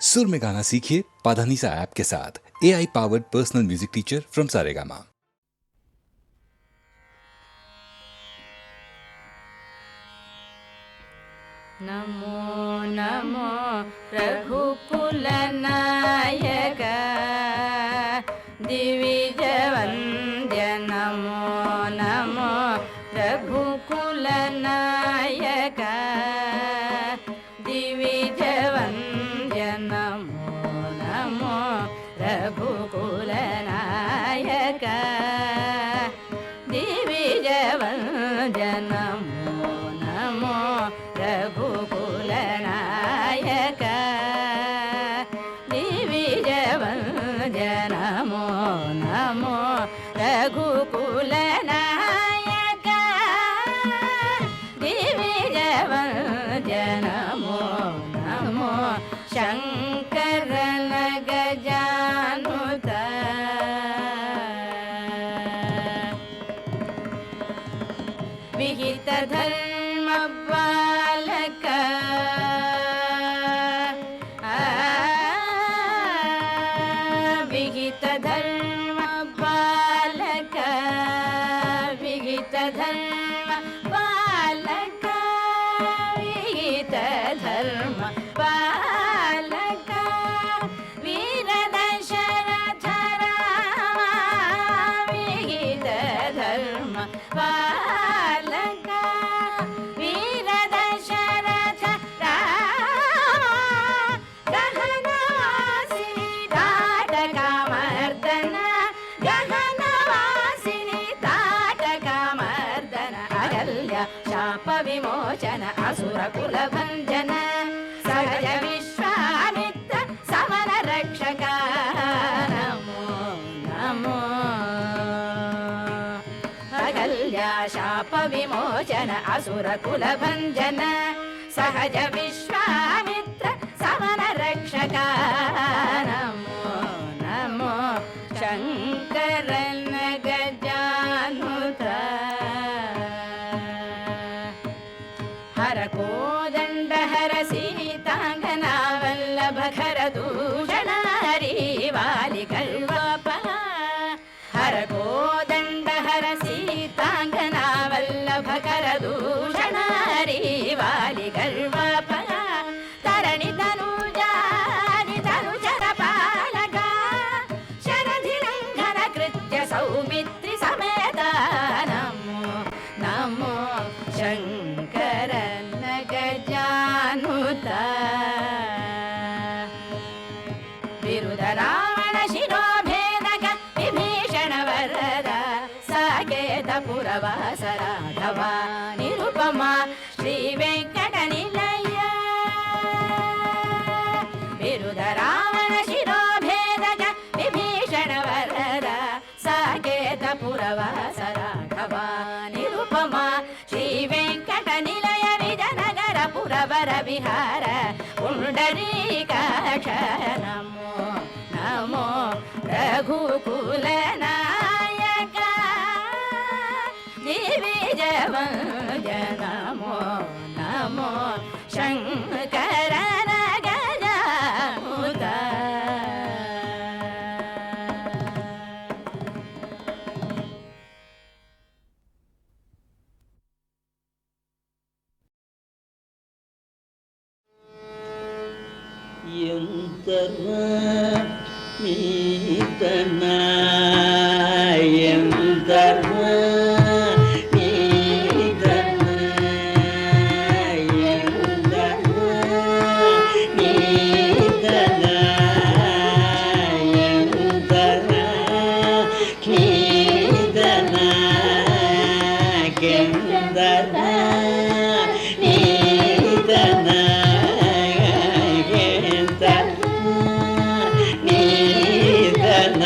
सुर में गाना सीखिए पाधानीसा ऐप के साथ। AI powered personal music teacher from Saregama. Namo Namo रघुकुल नायक दिविज वंद्य नमो नमो रघुकुल नायक दिविज वंद्य नमो नमो रघुकुल नायक दिविज वंद्य नमो नमो रघुकुल नायक दिविज वंद्य नमो नमो रघुकुल नायक दिविज वंद्य नमो नमो शंकरन गजानुत विहित धर्म बालक विहित धर्म बालक विहित धर्म बालक विहित धर्म बालक वीर दशरथ राम विहित धर्म बालक वीर दशरथ राम गहनवासिनी ताटकामर्दन गहनवासिनी ताटकामर्दन अगल्य शाप विमोचन असुर कुल भंजन सहज विश्वामित्र समर रक्षक नमो नमो अगल्य शाप विमोचन असुर कुल भंजन सहज विश्वामित्र समर रक्षक नमो नमो शंकरन गजानुत हर कोदंड हर सीतांगना वल्लभ खर दूषण हरि वालि कल्वाप हर कोदंड हर सीतांगना वल्लभ कर दूषण हरि वालि कल्वाप तरणि तनुजानि तनुचर पालक शरधि लंघन कृत्य सौमित्रि समेत नमो नमो शंकरन गजानुत विरुद रावण शिरोभेदक विभीषण वरद साकेत पुरवास राघव निरुपमा श्री वेंकट निलय विरुद रावण शिरोभेदक विभीषण वरद साकेत पुरवास राघव निरुपमा श्री वेंकट निलय विजयनगर पुरवर विहार पुंडरीकाक्ष नमो नमो रघुकुल नायक Divij वंद्य Namo Namo Shankaran गजानुत ಎಂತರ್ವಾ ನೀತನ ಎಂತರ್ವಾ ನೀತನ ಎಂತರ್ವಾ ನೀತನ ಎಂತರ್ವಾ ನೀತನ ಕೆಂದರ್ವಾ ನೀತನ ನೀತನ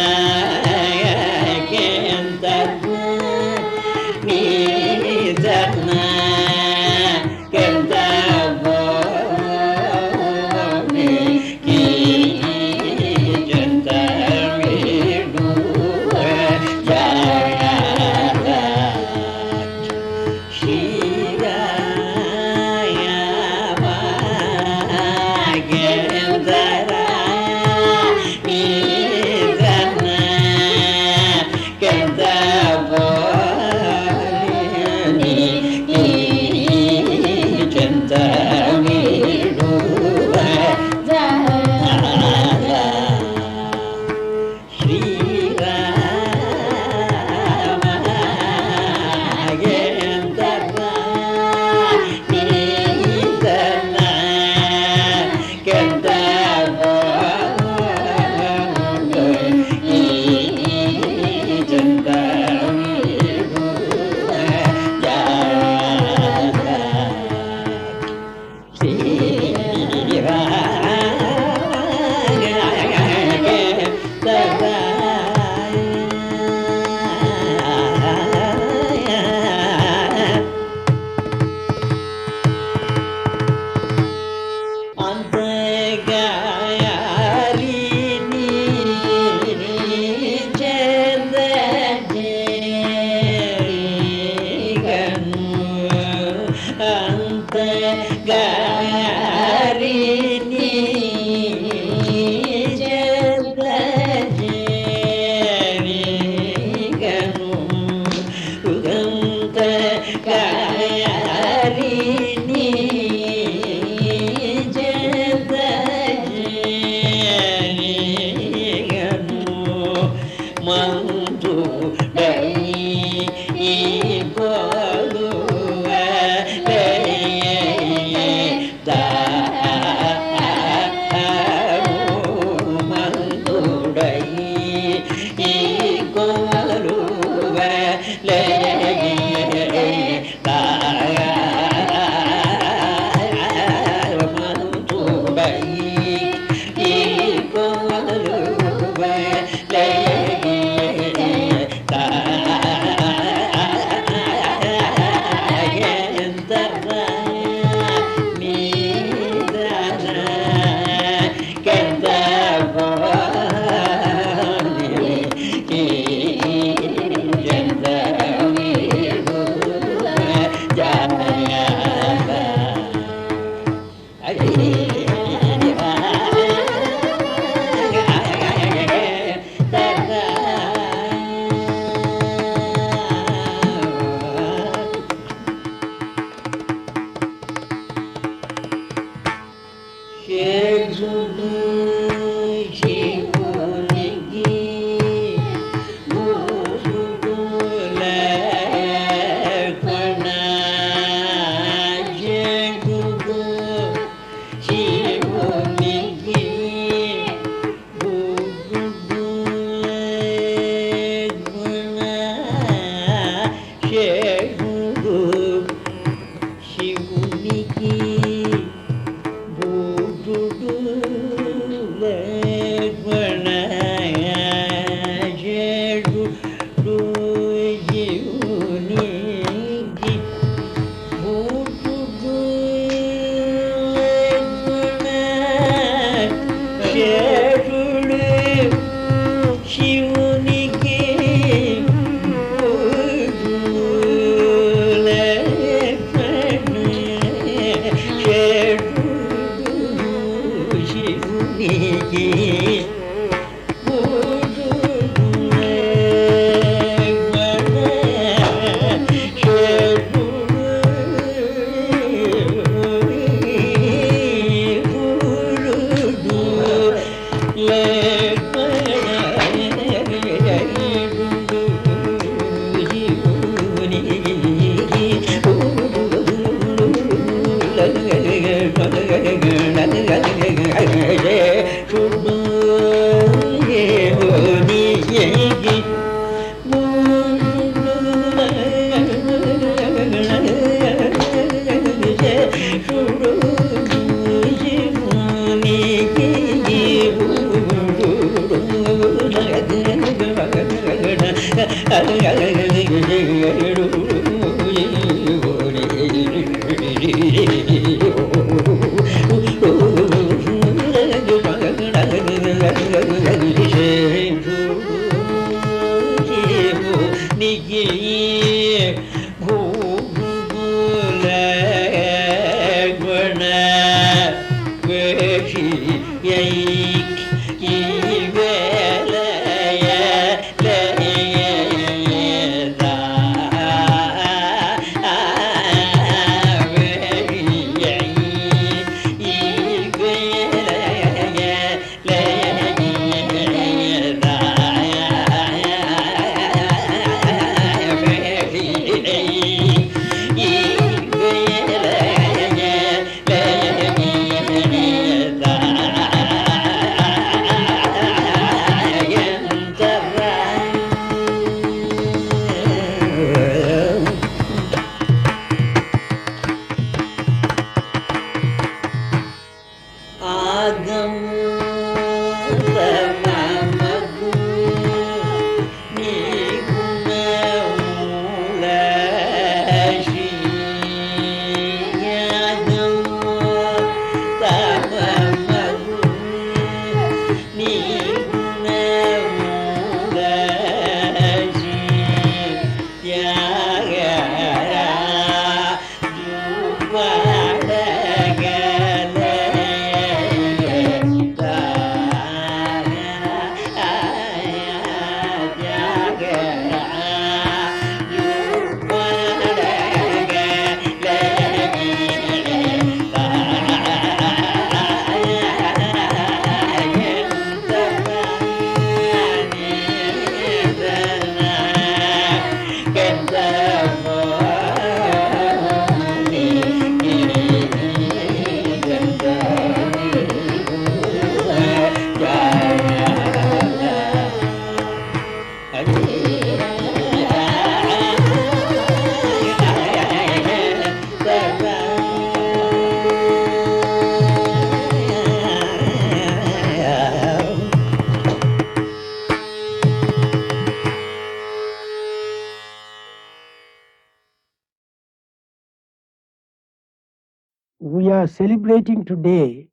We are celebrating today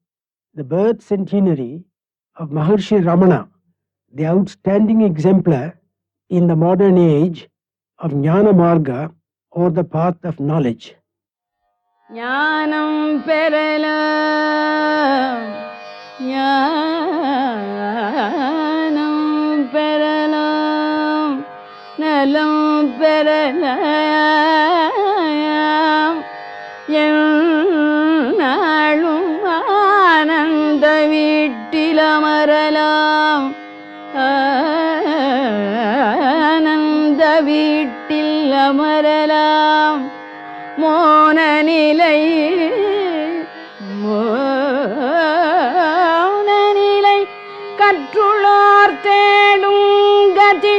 the birth centenary of Maharshi Ramana, the outstanding exemplar in the modern age of Jnana Marga, or the path of knowledge. ஞானம் பெறலாம் ஞானம் பெறலாம் நலம் பெறலாம் எந்நாளும் ஆனந்த வீட்டில் அமரலாம் ஆனந்த வீட்டில் அமரலாம் மோன நிலை கற்றுள்ளார் தேடும் கதி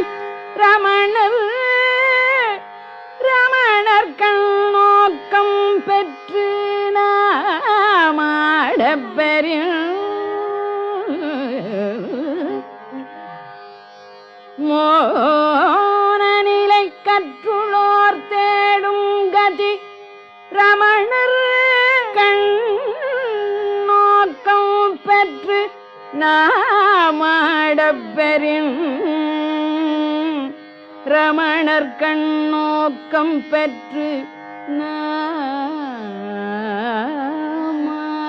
ரமணர் கண்ணோக்கம் பெற்று நாமாடப்பெறின் மோன நிலை கற்றுள்ளோர் தேடும் கதி ரமணர் கண்ணோக்கம் பெற்று நாமாடப்பெறின் ரமணர் கண்ணோக்கம் பெற்று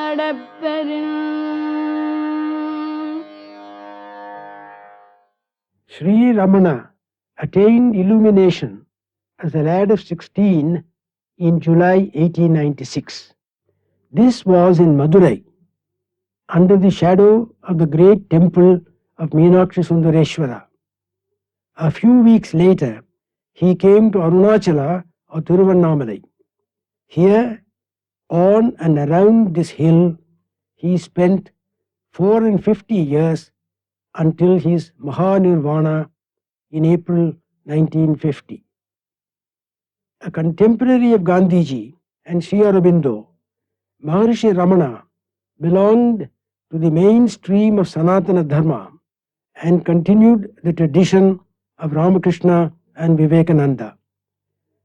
நாமாடப்பெறின் Sri Ramana attained illumination as a lad of 16 in July 1896. This was in Madurai, under the shadow of the great temple of Meenakshi Sundareshwara. A few weeks later, he came to Arunachala or Tiruvannamalai. Here, on and around this hill, he spent 450 years until his Mahanirvana in April 1950. A contemporary of Gandhiji and Sri Aurobindo, Maharishi Ramana belonged to the mainstream of Sanatana Dharma and continued the tradition of Ramakrishna and Vivekananda.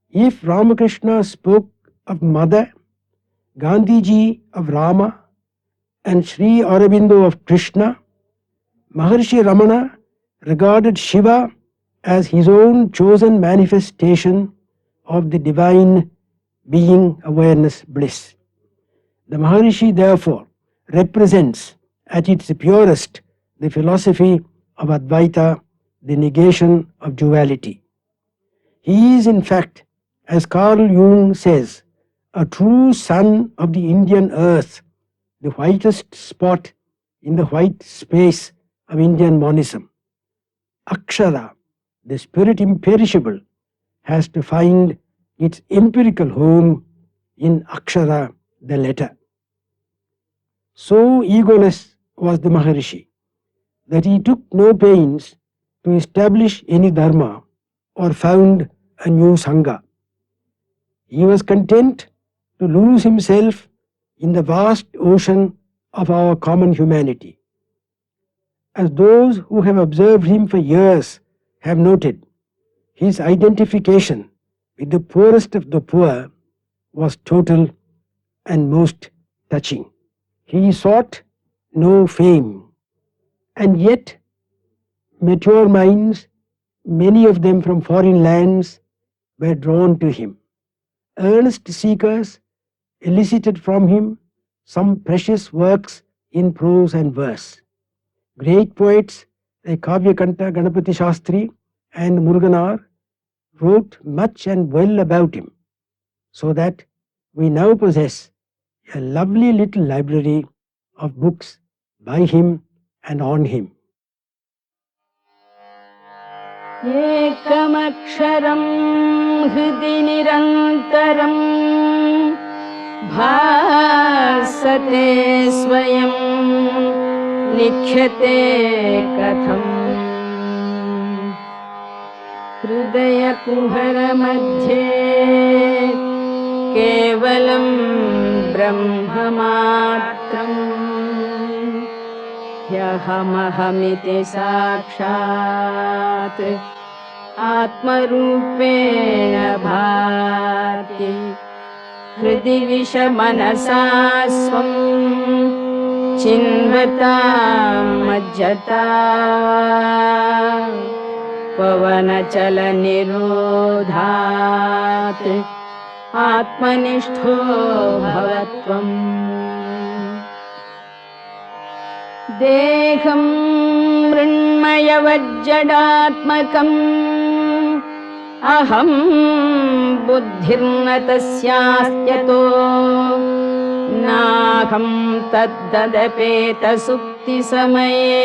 If Ramakrishna spoke of Mother, Gandhiji of Rama, and Sri Aurobindo of Krishna, Maharishi Ramana regarded Shiva as his own chosen manifestation of the divine being awareness bliss. The Maharishi therefore represents at its purest the philosophy of Advaita, the negation of duality. He is in fact, as Carl Jung says, a true son of the Indian earth, the whitest spot in the white space of Indian monism. Akshara, the spirit imperishable, has to find its empirical home in Akshara, the letter. So egoless was the Maharishi that he took no pains to establish any dharma or found a new sangha. He was content to lose himself in the vast ocean of our common humanity. As those who have observed him for years have noted, his identification with the poorest of the poor was total and most touching. He sought no fame, and yet mature minds, many of them from foreign lands, were drawn to him. Earnest seekers elicited from him some precious works in prose and verse. Great poets like Kavyakanta, Ganapati Shastri and Muruganar wrote much and well about him, so that we now possess a lovely little library of books by him and on him. एकमक्षरं हृदि निरन्तरं भासते स्वयं लिख्यते कथम् हृदयकुहरमध्ये केवलं ब्रह्ममात्रम् ह्यहमहमिति साक्षात् आत्मरूपेण भाति हृदि विषमनसा स्वं चिन्वतां मज्जता पवनचलनिरोधात् आत्मनिष्ठो भवत्वम् देहं मृण्मयवज्जडात्मकम् अहं बुद्धिर्न तस्यास्त्यतो नाहं तद्ददपेतसुप्तिसमये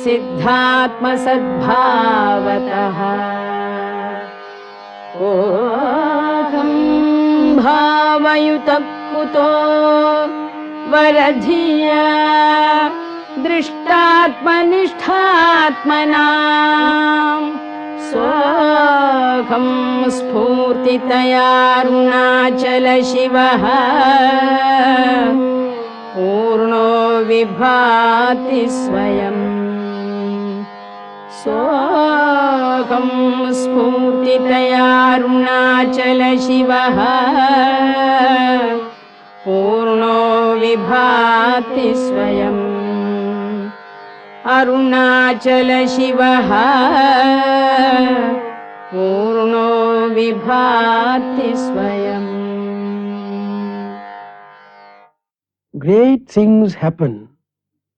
सिद्धात्मसद्भावतः कोऽहं भावयुतः कुतो वरधिया दृष्टात्मनिष्ठात्मना स्वहं स्फूर्तितयारुणाचलशिवः पूर्णो विभाति स्वयम् स्वहं स्फूर्तितयारुणाचलशिवः पूर्णो विभाति स्वयम् अरुणाचलशिवः पूर्णो विभाति स्वयम्. Great things happen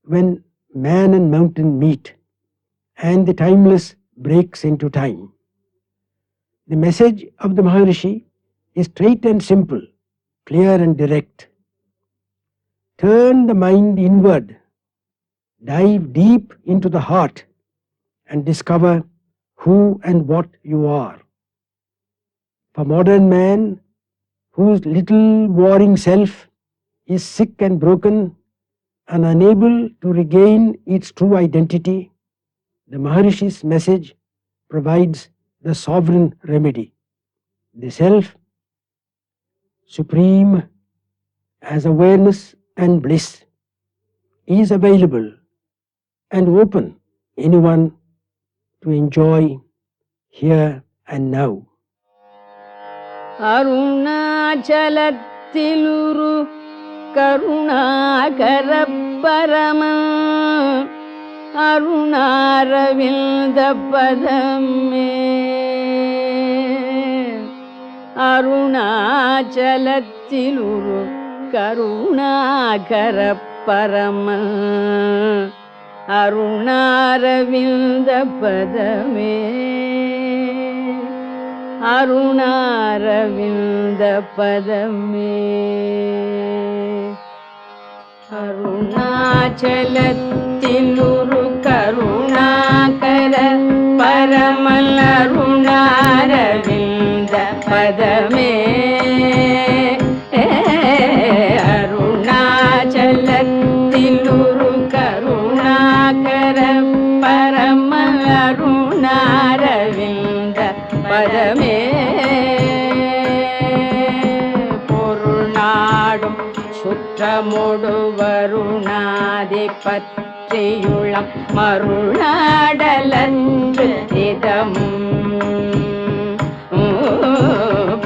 when man and mountain meet, and the timeless breaks into time. The message of the Maharishi is straight and simple, clear and direct. Turn the mind inward, dive deep into the heart, and discover who and what you are. For modern man, whose little warring self is sick and broken and unable to regain its true identity, the Maharishi's message provides the sovereign remedy. The self, supreme as awareness and bliss, is available and open anyone to enjoy here and now. அருணாச்சலத்திலுரு Karunakara பரம அருணாரவிந்த பதமே அருணாச்சலத்திலுரு கருணாகர பரம அருணாரவிந்த பதமே அருணாரவிந்த பதமே அருணாச்சலத்திலுரு கருணாகர பரமல் அருணாரவிந்த பதமே அருணாச்சலத்திலுரு கருணாகர பரமல் அருணாரவிந்த பதமே பொருநாடும் சுற்றமொடு வருணாதி பற்றியுளம் மருநாடலன்று இதமும்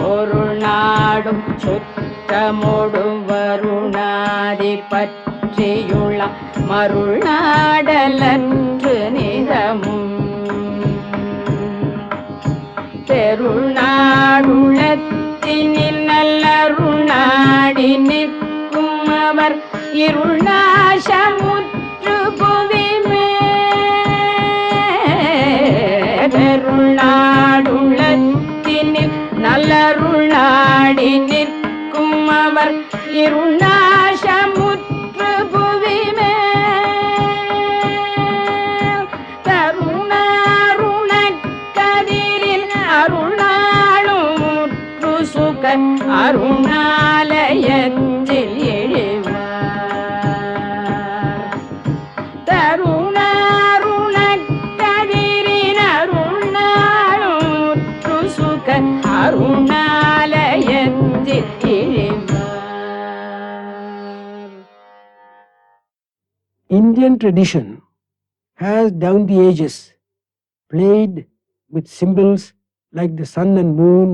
பொருநாடும் சுற்றமொடு வருணாதி பற்றியுளம் மருநாடலன்று நிதமும் பெருநாடுளத்தினில் நல்லருணாடி நிற்கும் அவர் இருள்நாசமுற்று புவிமே பெருநாடுளத்தினில் நல்லருணாடி நிற்கும் அவர் இருள்நாசமுற்று புவிமே அருணாலயத்தில் எழுவார் தருணாருணக்கதிரின் அருணாளுற்று சுக அருணாலயத்தில் எழுவார். Indian tradition has down the ages played with symbols like the sun and moon,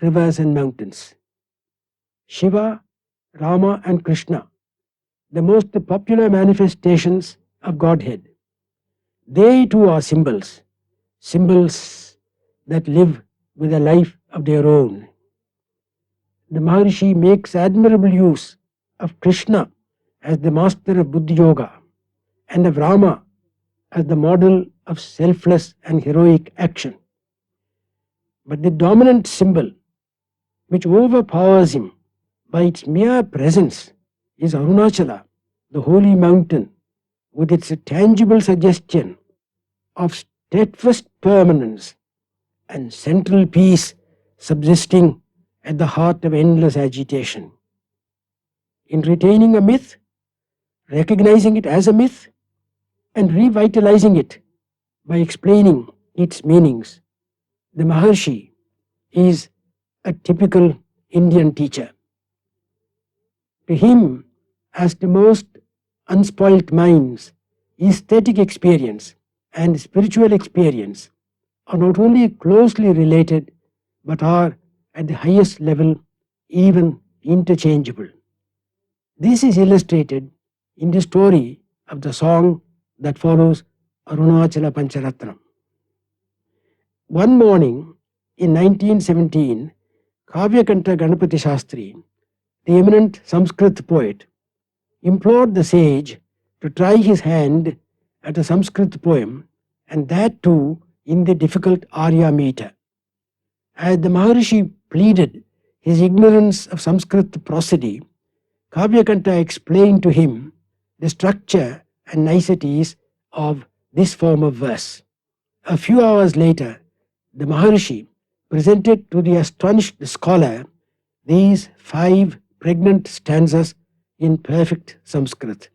rivers and mountains. Shiva, Rama and Krishna, the most popular manifestations of Godhead. They too are symbols, symbols that live with a life of their own. The Maharishi makes admirable use of Krishna as the master of Buddha Yoga and of Rama as the model of selfless and heroic action. But the dominant symbol which overpowers him by its mere presence is Arunachala, the holy mountain, with its tangible suggestion of steadfast permanence and central peace subsisting at the heart of endless agitation. In retaining a myth, recognizing it as a myth, and revitalizing it by explaining its meanings, the Maharshi is a typical Indian teacher. To him, as to most unspoilt minds, aesthetic experience and spiritual experience are not only closely related but are at the highest level even interchangeable. This is illustrated in the story of the song that follows Arunachala Pancharatnam. One morning in 1917, Kavyakanta Ganapati Shastri, the eminent Sanskrit poet, implored the sage to try his hand at a Sanskrit poem and that too in the difficult Arya meter. As the Maharishi pleaded his ignorance of Sanskrit prosody, Kavyakanta explained to him the structure and niceties of this form of verse. A few hours later, the Maharishi presented to the astonished scholar these 5 pregnant stanzas in perfect Sanskrit.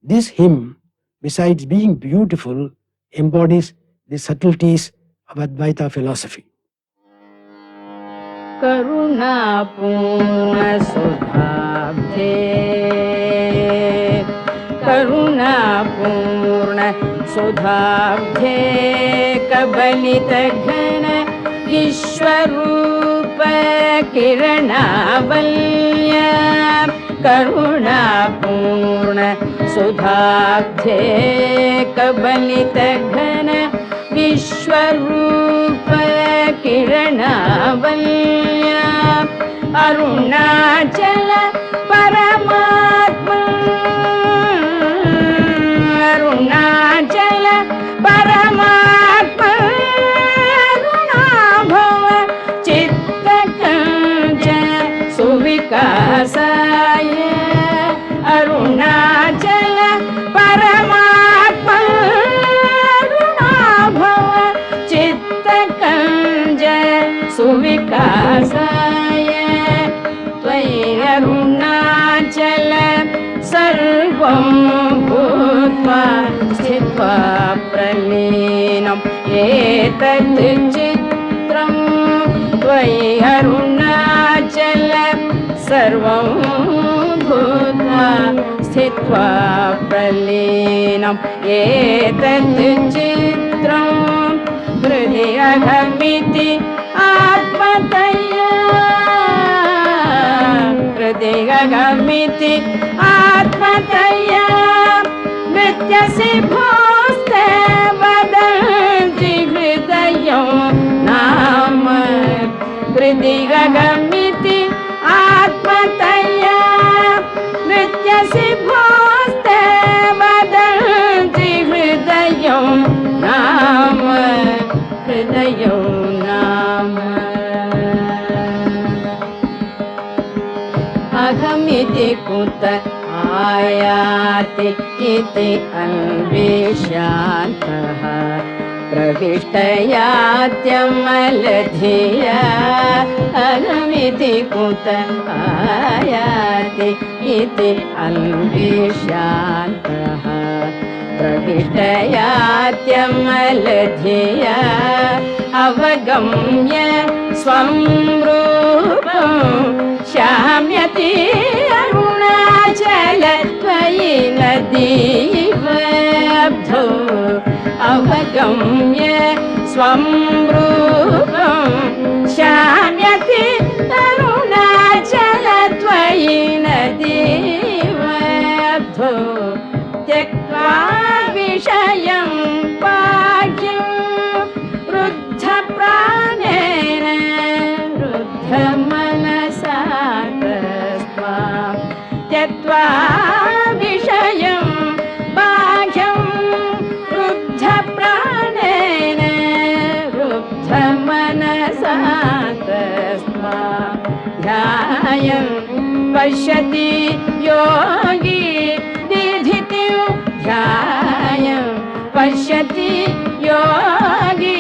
This hymn, besides being beautiful, embodies the subtleties of Advaita philosophy. करुणापूर्ण सुधाब्धे करुणापूर्ण सुधाब्धे कबलित घन विश्वरूप किरणावल्य करुणापूर्ण सुधाब्धे कबलित घन विश्वरूप किरणावल्य अरुणाचल परमात्मा अरुणाचल परमात्मा अरुणाभव चित्तकंज सुविकासाय अरुणाचल परमात्मा अरुणाभव चित्तकंज सुविकासाय त्वयि अरुणाचल सर्वं भूत्वा स्थित्वा प्रलीनम् एतत् चित्रं त्वयि अरुणाचल सर्वं भूत्वा स्थित्वा प्रलीनम् एतत् चित्रं हृदि अहमिति आत्मतया हृदि अहमिति आत्मतया नृत्यसि भोस्ते वदन्ति हृदयो नाम हृदि अहमिति आत्मतया नृत्यसि भोस्ते वदन्ति हृदयो नाम हृदयो नाम अहमिति कुत आयाति इति अन्वेष्यान्तः प्रविष्टयात्यमलधिया अहमिति कुत आयाति इति अन्वेष्यान्तः प्रविष्टयात्यमलधिया अवगम्य स्वं रूपं शाम्यति अरुणाचल त्वयि नदीवब्धो अवगम्य स्वं रूपं शाम्यति अरुणाचल त्वयि नदीवब्धो त्यक्त्वा विषयं पाह्यं रुद्धप्राणेन रुद्धमनसा त्यक्त्वा विषयं बाह्यं रुद्धप्राणेन रुद्धमनसा तस्मात् ध्यायं पश्यति योगी दीधितिं ध्यायं पश्यति योगी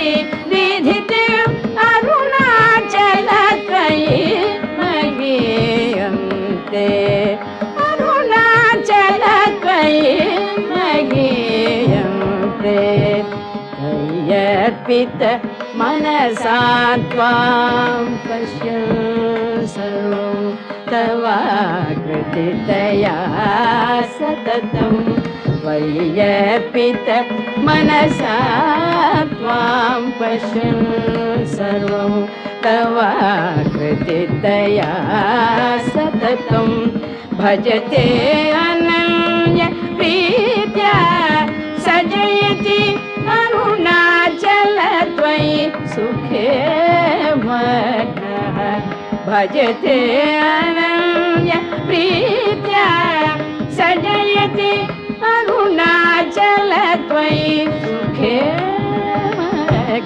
दीधितिं अरुणाचल त्वयि महीयन्ते अरुणाचल त्वयि महीयन्ते यर्पित मनसा त्वां पश्यन् सर्वं तवाकृतितया सततं वैयर्पित मनसा त्वां पश्यन् सर्वं तवाकृतितया सततं भजते अनन्य प्रीत्या सजयति अरुणाचल त्वयि सुखे मग्नः भजते अनन्य प्रीत्या सजयति अरुणाचल त्वयि सुखे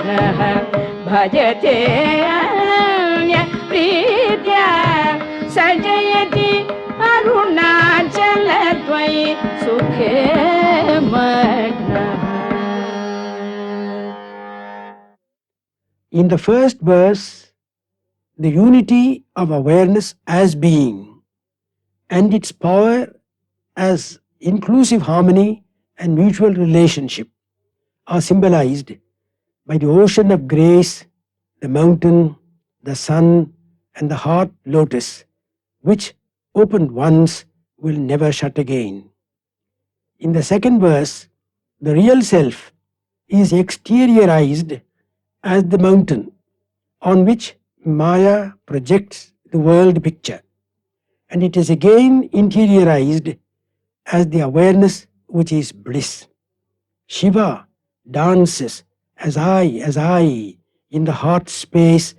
मग्नः भजते प्रीत्या सजयति अरुणाचलत्वयि सुखे मग्नः. In the first verse, the unity of awareness as being and its power as inclusive harmony and mutual relationship are symbolized by the ocean of grace, the mountain, the sun, and the heart lotus, which opened once will never shut again. In the second verse, the real self is exteriorized as the mountain on which Maya projects the world picture, and it is again interiorized as the awareness which is bliss. Shiva dances as I in the heart space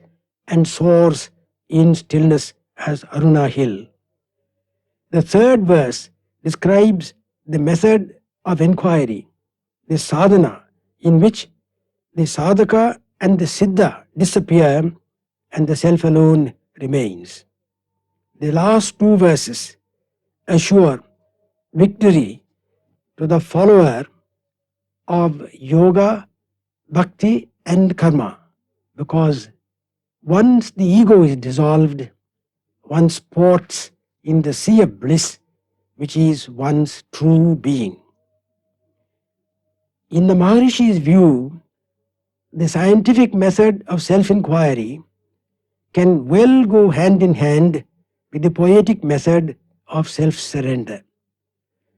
and soars in stillness as Aruna Hill. The third verse describes the method of inquiry, the sadhana, in which the sadhaka and the siddha disappear and the self alone remains. The last two verses assure victory to the follower of yoga, bhakti, and karma, because once the ego is dissolved, one sports in the sea of bliss, which is one's true being. In the Maharishi's view, the scientific method of self-inquiry can well go hand in hand with the poetic method of self-surrender.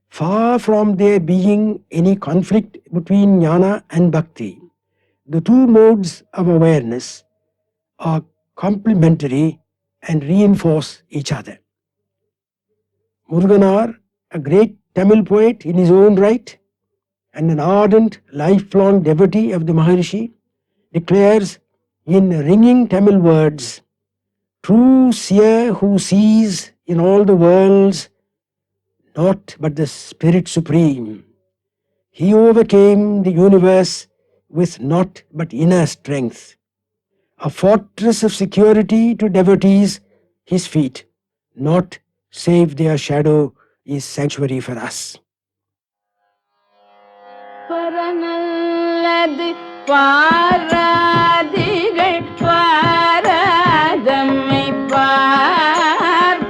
Far from there being any conflict between jnana and bhakti, the two modes of awareness are complementary and reinforce each other. Muruganar, a great Tamil poet in his own right and an ardent lifelong devotee of the Maharishi, declares in ringing Tamil words, "True seer who sees in all the worlds naught but the Spirit Supreme, he overcame the universe with naught but inner strength, a fortress of security to devotees, his feet, naught save their shadow is sanctuary for us." பரநல்லது பாராதிகள் பாராதம்மை பார்ப்பான்.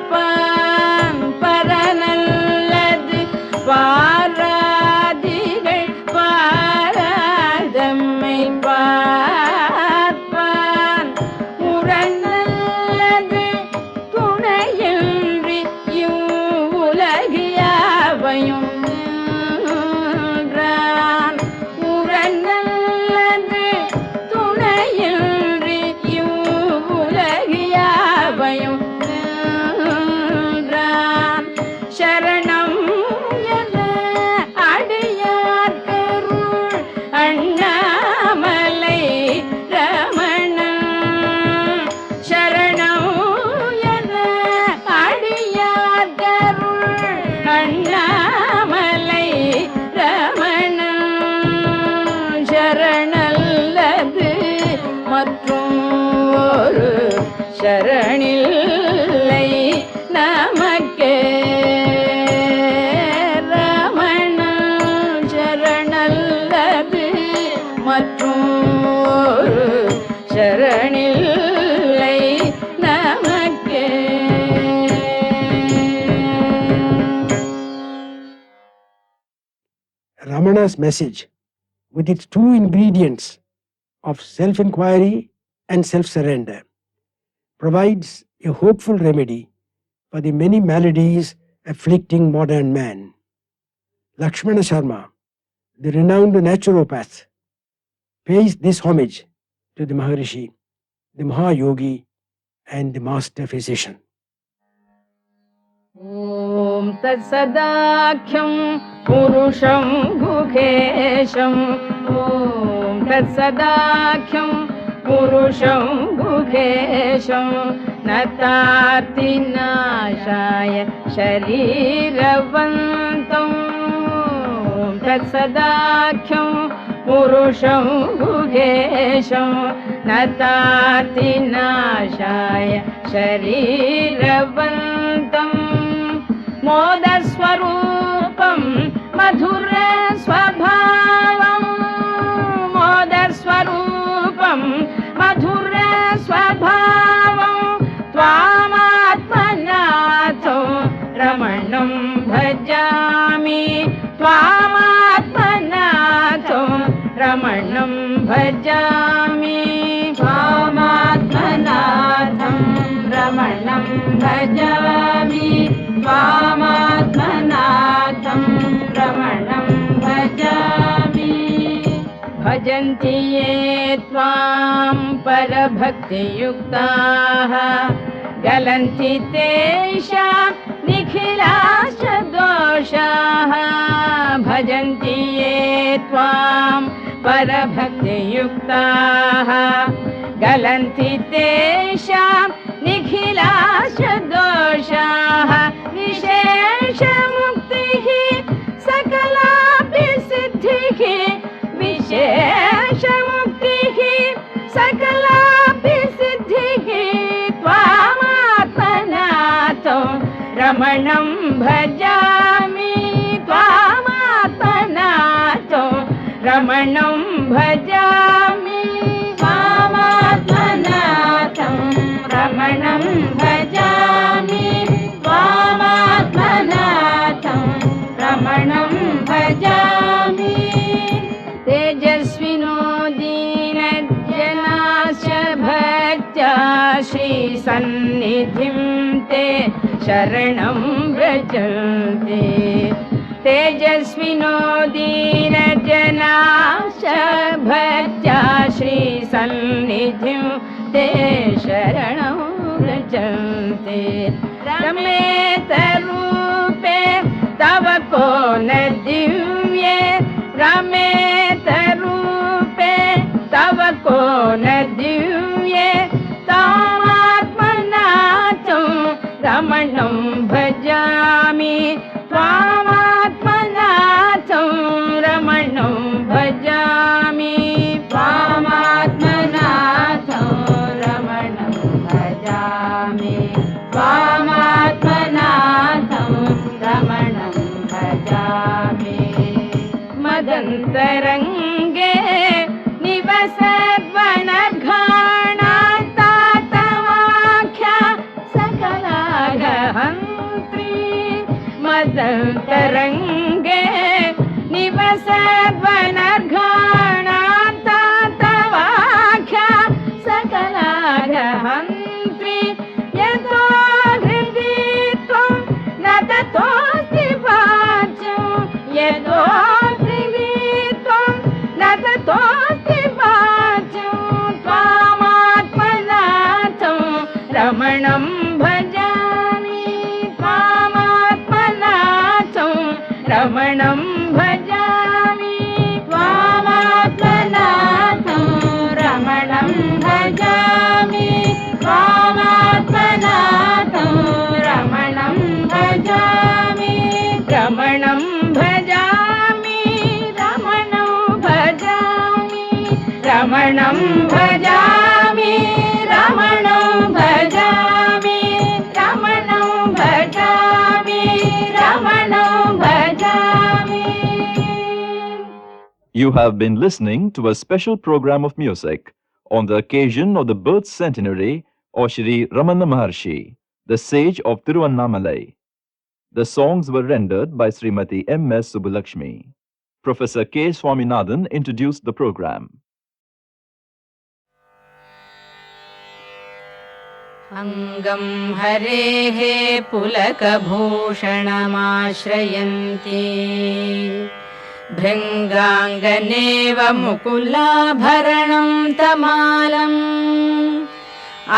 பரநல்லது பாராதிகள் பாராதம்மை பார்ப்பான். முரணல்லது துணையின்றி இவ்வுலகியாவையும் சரணில்லை நமக்கே. ரமண சரணல்லது மற்றும் ஒரு சரணில்லை நமக்கே. Ramana's message, with its two ingredients of self-inquiry and self-surrender, provides a hopeful remedy for the many maladies afflicting modern man. Lakshmana Sharma, the renowned naturopath, pays this homage to the Maharishi, the Mahayogi, and the master physician. ॐ तत्सदाख्यं पुरुषं गुहेशं. ॐ तत्सदाख्यं पुरुषं गुहेशं नतार्तिनाशाय शरीरवन्तं. ॐ तत्सदाख्यं पुरुषं गुहेशं नताति नाशाय शरीरवन्तं मोदस्वरूपं मधुरस्वभावं मोदस्वरूपं मधुरस्वभावं त्वामात्मनाथो रमणं भजामि त्वामात्मनाथो रमणं भजामि त्वामात्मनाथं रमणं भजामि त्वामात्मनाथं रमणं भजामि भजन्ति ये त्वां परभक्तियुक्ताः गलन्ति तेषां निखिलाश्च दोषाः भजन्ति ये त्वां परभक्तियुक्ताः गलन्ति तेषां निखिलाश्च दोषाः विशेषमुक्तिः सकलापि सिद्धिः विशेषमुक्तिः सकलापि सिद्धिः त्वामात्मनाथो रमणं भजामि त्वामात्मनाथो रमणं भजामि त्वामात्मनाथं रमणं भजामि त्वामात्मनाथं रमणं भजामि तेजस्विनो दीनजनाश्च भक्त्या श्रीसन्निधिं ते शरणं व्रजन्ते तेजस्विनो दीनजनाश्च भक्त्या श्रीसन्निधिं ते शरणं व्रजन्ते रमेतरूपे तव को न दिव्ये रमेतरूपे तव को न दिव्ये त्वामात्मनाथं रमणं भजामि त्वामात्मनाथं रमणं भजामि त्वामात्मनाथं रमणं भजामि त्वामात्मनाथं रमणं भजामि मदन्तरङ्गे निवसद्वनघाणातातवाख्या सकलागहन्त्री मदन्तरङ्गे निवसद्वनघाणातातवाख्या सकलागहन्त्री यतो हृदि त्वं न ततोऽस्ति वाच्यं यतो ततोऽस्ति वाच्यं त्वामात्मनाथं रमणं भजामि त्वामात्मनाथं रमणं भजामि त्वामात्मनाथं रमणं भजामि त्वामात्मनाथं रमणं भजामि रमणं भजामि रमणं भजामि रमणं भजामि रमणं भजामि रमणं भजामि रमणं भजामि. You have been listening to a special program of music on the occasion of the birth centenary of Shri Ramana Maharshi, the sage of Tiruvannamalai. The songs were rendered by Srimati M.S. Subbulakshmi. Professor K. Swaminathan introduced the program. अङ्गं हरेः पुलकभूषणमाश्रयन्ति भृङ्गाङ्गनेव मुकुलाभरणं तमालम्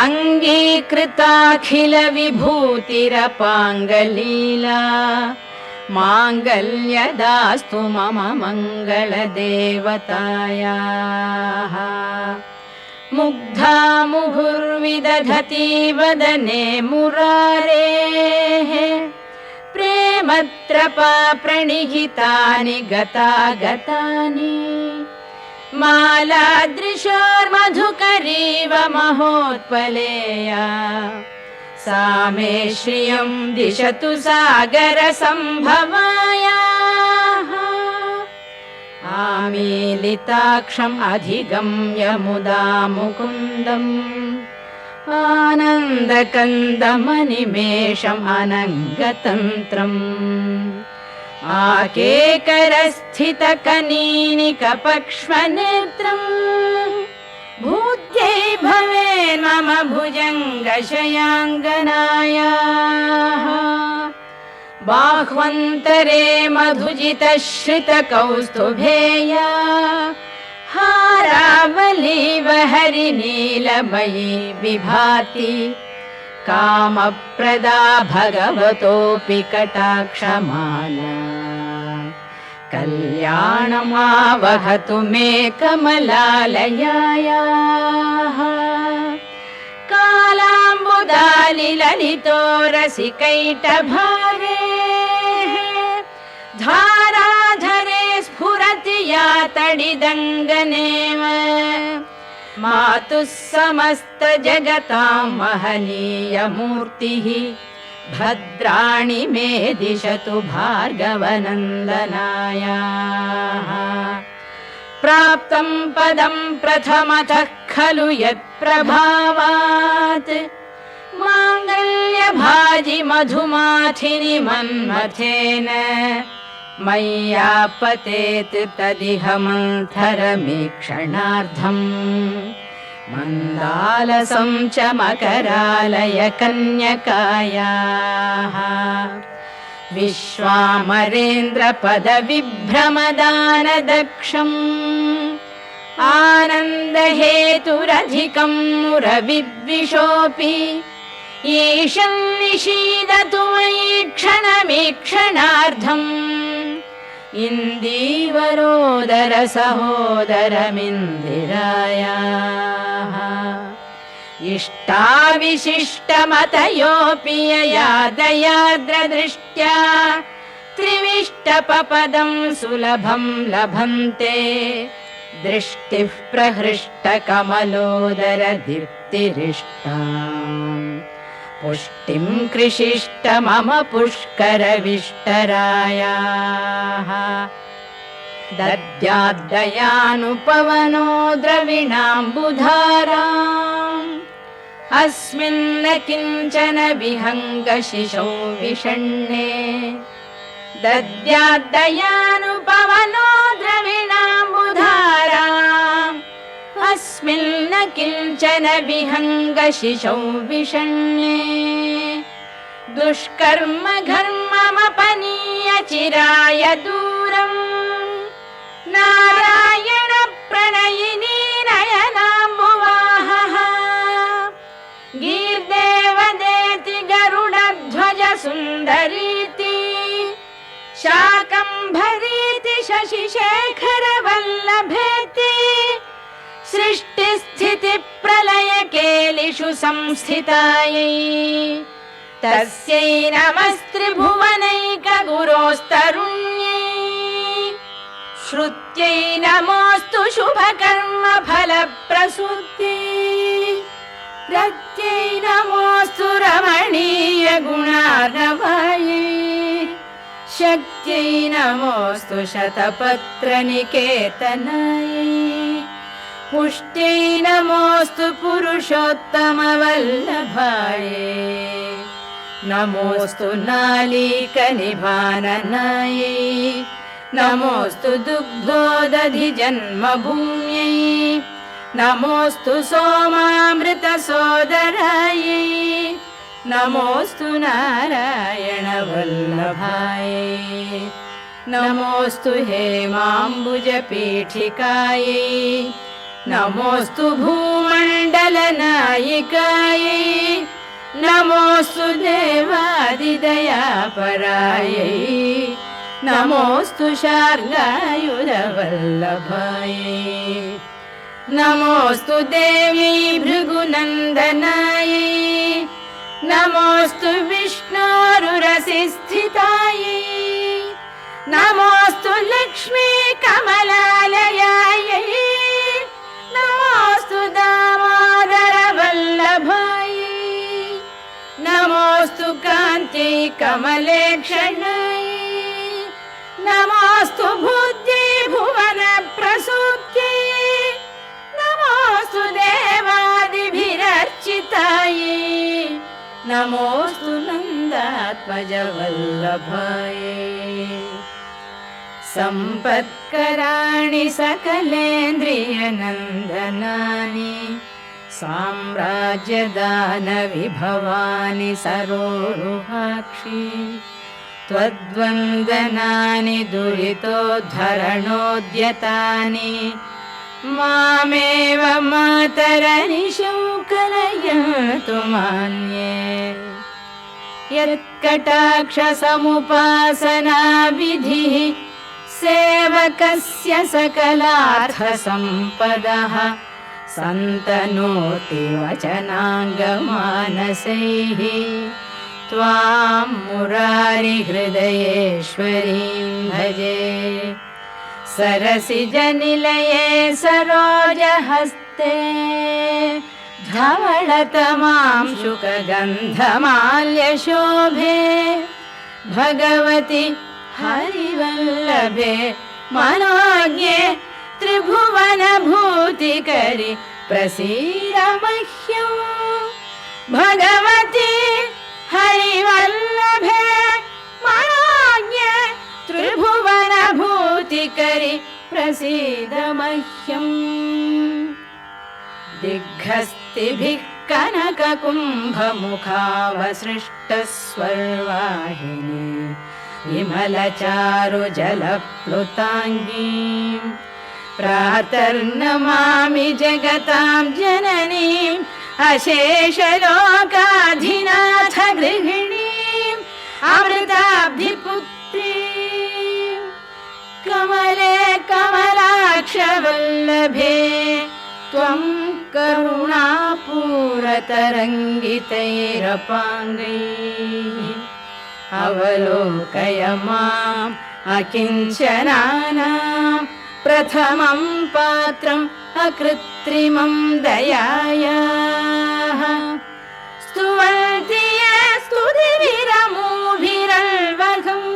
अङ्गीकृताखिलविभूतिरपाङ्गलीला माङ्गल्यदास्तु मम मङ्गलदेवतायाः मुग्धा मुहुर्विदधति वदने मुरारेः प्रेमत्रपा प्रणिहितानि गतागतानि मालादृशोर्मधुकरीव महोत्पलेया सा मे श्रियं दिशतु सागरसम्भवायाः आमीलिताक्षम् अधिगम्य मुदा मुकुन्दम् आनन्दकन्दमनिमेषम् अनङ्गतन्त्रम् आकेकरस्थितकनीनिकपक्ष्मनेत्रम् भूत्यै भवेन् मम भुजङ्गशयाङ्गनायाः बाह्वन्तरे मधुजितश्रितकौस्तुभेया हारावलीव हरिनीलमयी विभाति कामप्रदा भगवतोऽपि कटाक्षमाला कल्याणमावहतु मे कमलालयायाः कालाम्बुदालिललितो रसिकैटभारे धाराधरे स्फुरति या तडिदङ्गनेव मातुः समस्तजगतां महनीयमूर्तिः भद्राणि मे दिशतु भार्गवनन्दनायाः प्राप्तं पदं प्रथमतः खलु यत्प्रभावात् माङ्गल्यभाजि मधुमाथिनि मन्मथेन मय्यापतेत् तदिह मन्थरमीक्षणार्धम् मन्दालसं च मकरालय कन्यकायाः विश्वामरेन्द्रपदविभ्रमदानदक्षम् आनन्दहेतुरधिकं मुरविद्विषोऽपि ईशं निषीदतु मयि क्षणमीक्षणार्धम् इन्दीवरोदर सहोदरमिन्दिरायाः इष्टाविशिष्टमतयोऽपि यया दयार्द्रदृष्ट्या त्रिविष्टपपदं सुलभं लभन्ते दृष्टिः प्रहृष्टकमलोदर दीप्तिरिष्टाम् पुष्टिं कृषिष्ट मम पुष्करविष्टरायाः दद्याद्दयानुपवनो द्रविणाम्बुधाराम् अस्मिन्न किञ्चन विहङ्गशिशौ विषण्णे दद्याद्दयानुपवनो द्रविणाम्बुधाराम् अस्मिन्न किञ्चन विहङ्गशिशौ विषण्णे दुष्कर्म घर्ममपनीय चिराय दूरम् नारायण प्रणयिनी नयनाम्बुवाहः गीर्देवदेति गरुडध्वज सुन्दरीति शाकम्भरीति शशिशेखर वल्लभेति सृष्टिस्थिति प्रलय केलिषु संस्थितायै तस्यै नमस्त्रिभुवनैकगुरोस्तरुण्यै श्रुत्यै नमोऽस्तु शुभकर्म फलप्रसूत्यै रत्यै नमोऽस्तु रमणीय गुणार्णवायै शक्त्यै नमोऽस्तु शतपत्रनिकेतनायै पुष्ट्यै नमोऽस्तु पुरुषोत्तमवल्लभायै नमोऽस्तु नालीकनिभाननायै नमोऽस्तु दुग्धोदधिजन्मभूम्यै नमोऽस्तु सोमामृतसोदरायै नमोऽस्तु नारायणवल्लभायै नमोऽस्तु हेमाम्बुजपीठिकायै नमोऽस्तु भूमण्डलनायिकायै नमोऽस्तु देवादिदयापरायै नमोऽस्तु शार्ङ्गायुधवल्लभायै नमोऽस्तु देवी भृगुनन्दनायै नमोऽस्तु विष्णोरुरसिस्थितायै नमोऽस्तु लक्ष्मी कमलालयायै कमलेक्षणाय नमोऽस्तु बुद्धि भुवन प्रसूत्यै नमोऽस्तु देवादिभिरर्चिताय नमोऽस्तु नन्दात्मज वल्लभाय सम्पत्कराणि सकलेन्द्रियनन्दनानि साम्राज्यदानविभवानि सरोरुहाक्षि त्वद्वन्दनानि दुरितोद्धरणोद्यतानि मामेव मातरनिशङ्कलयतु मान्ये यत्कटाक्षसमुपासनाविधिः सेवकस्य सकलार्थसम्पदः सन्तनोति वचनाङ्गमानसैः त्वां मुरारिहृदयेश्वरीं भजे सरसिजनिलये सरोजहस्ते धवलतमां शुकगन्धमाल्यशोभे भगवति हरिवल्लभे मनोज्ञे त्रिभुवनभूतिकरि प्रसीद मह्यं भगवति हरिवल्लभे मनोज्ञे त्रिभुवनभूतिकरि प्रसीद मह्यम् दिग्हस्तिभिः कनककुम्भमुखावसृष्टस्वर्वाहिनी विमलचारुजलप्लुताङ्गी प्रातर्नमामि जगतां जननीम् अशेषलोकाधिनाथ गृहिणीम् अमृताब्धिपुत्रीम् कमले कमलाक्षवल्लभे त्वं करुणापूरतरङ्गितैरपाङ्गैः अवलोकय माम् अकिञ्चनानां प्रथमं पात्रम् अकृत्रिमं दयायाः स्तुवन्ति ये स्तुतिभिरमूभिरल्वघम्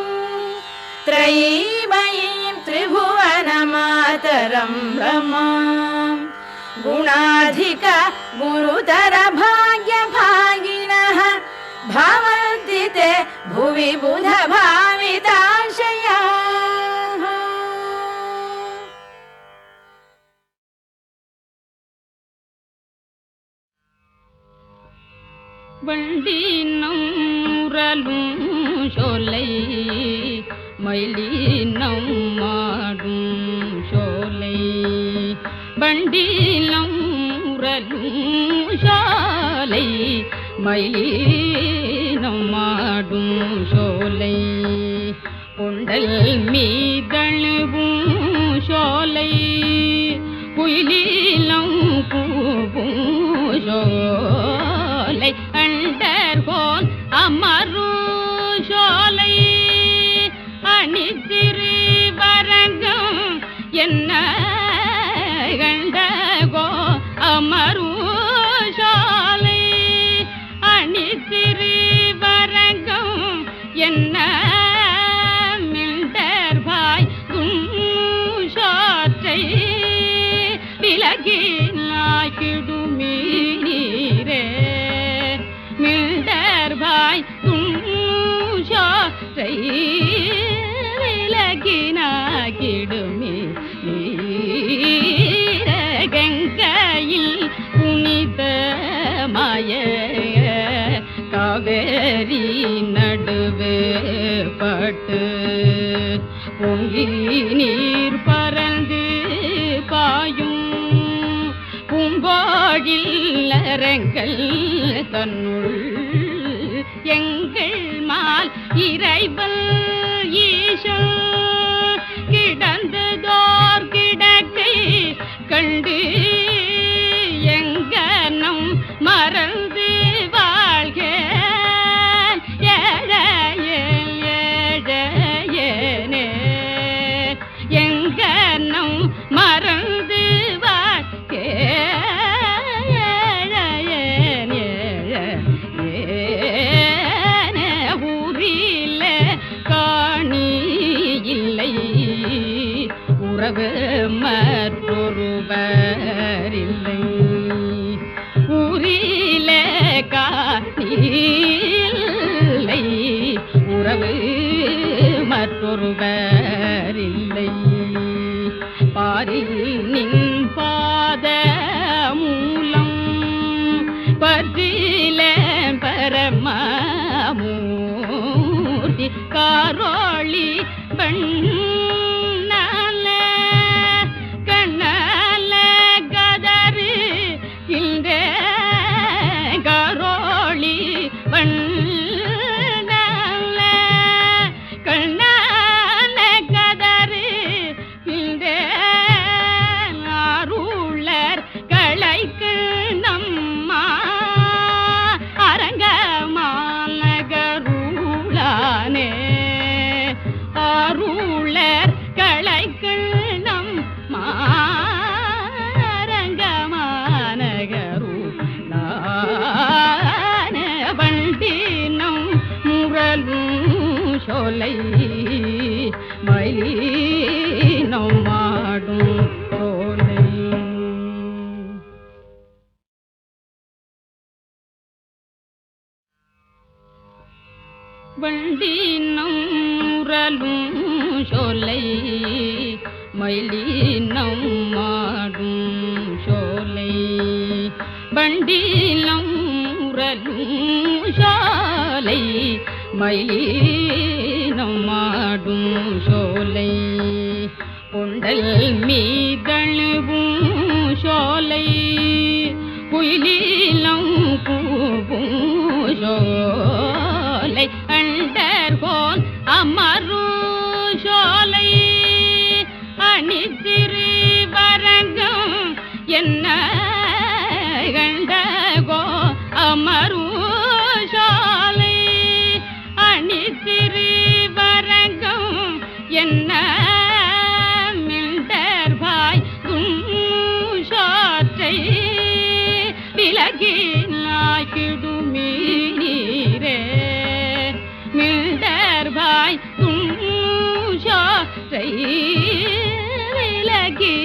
त्रयीमयीं त्रिभुवनमातरं रमाम् गुणाधिक गुरुतर भाग्यभागिनः भवन्ति ते भुवि बुध भाविताशयाः வண்டினம் உரலும் சோலை மயிலினம் மாடும் சோலை வண்டினம் உரலும் சோலை மயிலினம் மாடும் சோலை பொண்டல் மீதழுவும் சோலை குயிலினம் கூவும் சோலை அண்டர்கோன் அமரும் சோலை அணிதிரு வரங்கம் என்ன கண்டகோ அமரும் சோலை அணிதிரு வரங்கம் என்ன மிண்டர்பாய் சோற்றை விலகினாக்கிடுமீ நீரே மிண்டர்பாய் சோற்றை விலகினாக்கிடுமீ நீர கங்கையில் புனிதமாய காவேரி நடுவே பட்டு பொங்கி நீர் பறந்து பாயும் பூம்போழில் அரங்கள் தன்னுள் எங்கள் மால் இறைவல் ஈசன் கிடந்ததோர் கிடக்கை கண்டு எங்கனம் மறந்து வாழ்க ஏழையேனே எங்கனம் மறந்து வாழ்க ஏழையேனே ஊரி மற்றொருவரில்லை ஊரிலே காணில்லை உறவு மற்றொருவரில்லை பாரில் நின் பாத மூலம் பற்றிலே பரமமூர்த்தி காரோளி பண்ணால கண்ணால கதறு இந்த காரோளி பண்ணால கண்ணால கதறு இந்த அருளர் களைக்கு நம்மா அரங்கமானகருளானே அருளர் களைக்கு நம் அரங்கமானகருளானே வண்டினம் முரலும் சோலை மயிலினம் மாடும் சோலை வண்டினம் முரலும் சோலை மயிலினம் மாடும் சோலை வண்டினம் முரலும் சோலை மயிலினம் மாடும் சோலை கொண்டல் மீதழுவும் சோலை குயிலிலம் கூவும் சோலை அண்டர்கோன் அமரும் சோலை அணிதிரு வரங்கம் என்ன கண்டகோ அமரும் சோலை அணிதிரு வரங்கம் என்ன மிண்டர்பாய் துஷாற்றை விலகினாய்க்கிடுமீ நீரே மிண்டர்பாய் துஷாற்றை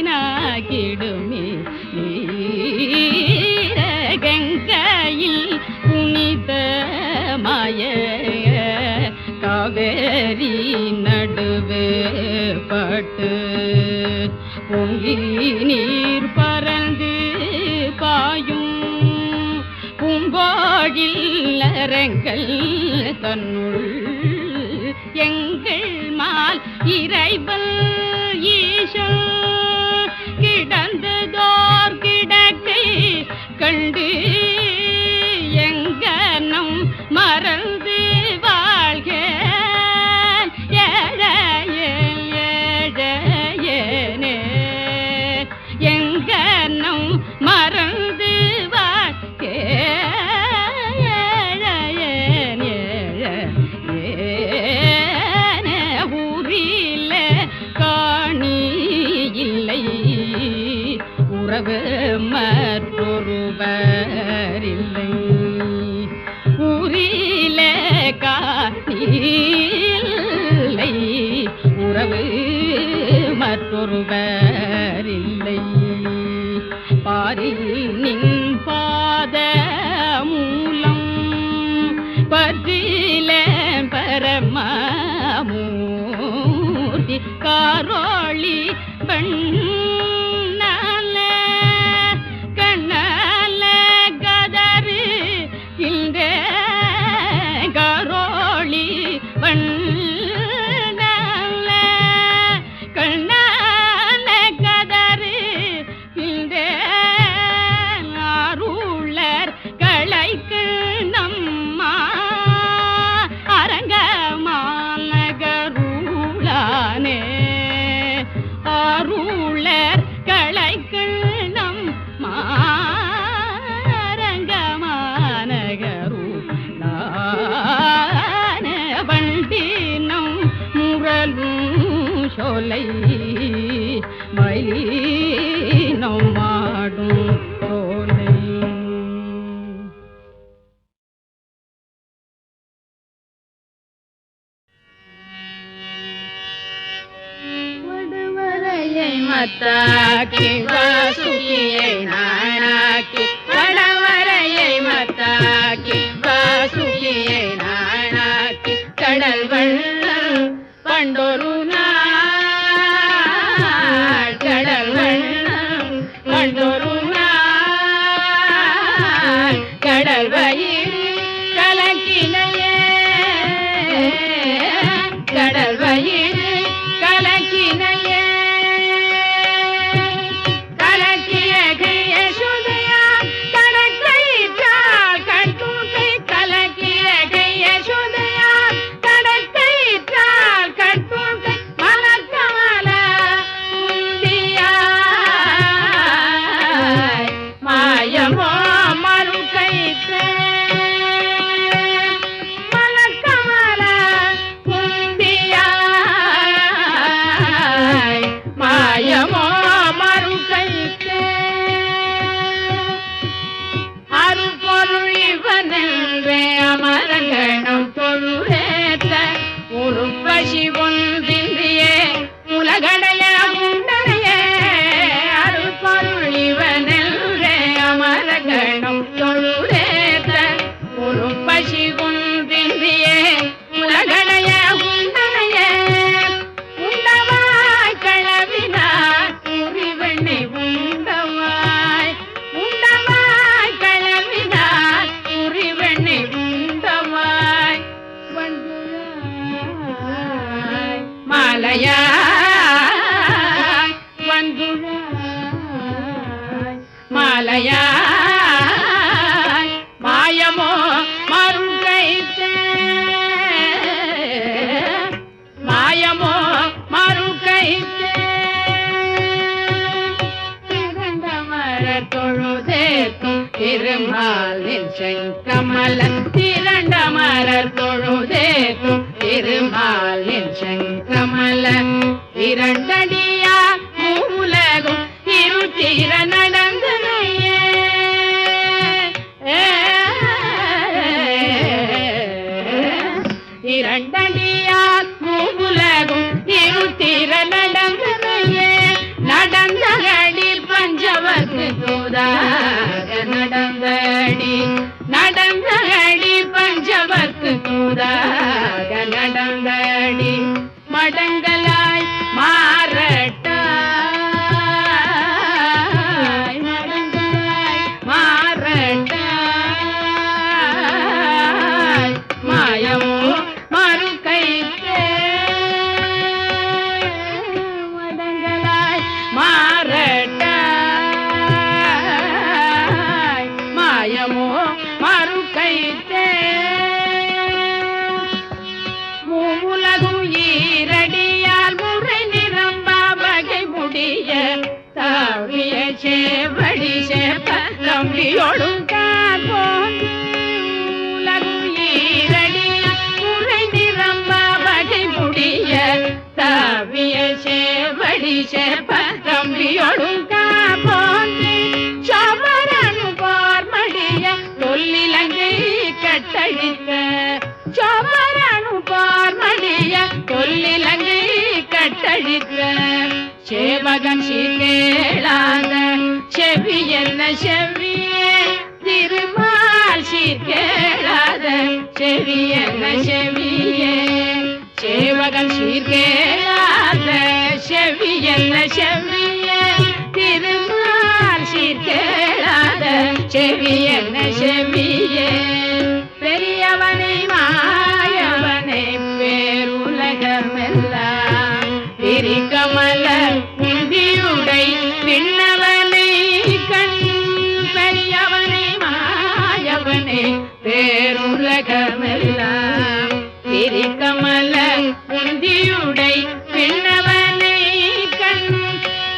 விலகினாய்க்கிடுமீ நீர கங்கையில் புனிதமாய காவேரி நடுவே பட்டு பொங்கி நீர் பறந்து பாயும் பூங்கோழில் அரங்கள் தன்னுள் எங்கள் மால் இறைவல் ஈசன் கிடந்ததோர் கிடக்கை கண்டு எங்கனம் மறந்து வாழ்க ஏழையேனே எங்கனம் மறந்து வாழ்க ஏழையேனே ஊரில காணி இல்லை உறவு மற்றொருவரில்லை ஊரில காணில்லை உறவு மற்றொருவரில்லை பாரில் நின் பாத மூலம் பற்றில பரமமூர்த்தி காரோளி பண்ணால கண்ணால கதறு இந்த காரோளி பண்ணால கண்ணால கதறு இந்த அருளர் களைக்கு நம்மா அரங்கமானகருளானே அருளர் களைக்கு நம் அரங்கமானகருளானே வண்டினம் முரலும் சோலை மயிலினம் மாடும் சோலை வடுவரையை மத்தார் மத்தாக்கி வாசுகியை நாணாக்கி வடவரையை மத்தாக்கி வாசுகியை நாணாக்கி கடல் வள்ளல் பண்டொரு நாள் கடல் வள்ளல் பண்டொரு நாள் கடல் வயிறு கலக்கினையே கடல் வயிறு கலக்கினையே கலக்கிய கையசுதையா கடற்கயிற்றால் கட்டுக்கை கலக்கிய கையசுதையா கடற்கயிற்றால் கட்டுக்கை மலர்கமல முந்தியாய் மாயமோ மறுகைத்தே மலர்கமல முந்தியாய் மாயமோ மறுகைத்தே அருள்பொருள் இவனென்றே அமரங்கணம் தொழுரேத்த உருப்பசி ஒன்றின்றியே உலகடைய உண்டனையே அருள்பொருள் இவனென்றே அமரங்கணம் தொழுரேத்த உருப்பசி ஒன்றின்றியே உலகடைய உண்டனையே உண்டவாய் களவினார் உரிவெண்ணை உண்டவாய் உண்டவாய் களவினார் உரிவெண்ணை உண்டவாய் வந்துழாய் மாலையாய் வந்துழாய் மாலையாய் மாயமோ மறுகைத்தே மாயமோ மறுகைத்தே திரண்டமரர் தொழுதேத்தும் திருமாலின் செங்கமல திரண்டமரர் தொழுதேத்தும் திருமாலின் செங்கமல இரண்டடியா மூலகும் இருத்திர நடந்தனையே இரண்டடியால் மூவுலகும் இருத்திர நடந்தனையே நடந்தகடி பஞ்சவர்க்கு தூதாக நடந்தடி நடந்தகடி பஞ்சவர்க்கு தூதாக நடந்தடி மடங்கலாய் மாறட்டாய் மடங்கலாய் மாறட்டாய் மாயமோ மறுகைத்தே மடங்கலாய் மாறட்டாய் மாயமோ மறுகைத்தே மூவுலகும் ஈரடியால் முறை நிரம்பா வகை முடிய தாவிய சேவடி சேப்ப தம்பியோடும் காப்போந்து உலகும் ஈரடியால் முறை நிரம்பா வகை முடிய தாவிய சேவடி சேப்ப தம்பியோடும் காப்போந்து சோமரனு பார்மடிய தொல்லிலங்கை கட்டழித்த சோமரனு பார்மடிய தொல்லிலங்கை கட்டழித்த சேவகன் சீர்கேளாத செவி என்ன செவியே திருமால் சீர்கேளாத செவி என்ன செவியே சேவகன் சீர்கேளாத செவி என்ன செவியே திருமால் சீர்கேளாத செவி என்ன செவியே பெரியவனை மாயவனை பேருலகமெல்லாம் விரிகமல முந்தியுடை விண்ணவனை கண் பெரியவனை மாயவனை பேருலகமெல்லாம் விரிகமல முந்தியுடை விண்ணவனை கண்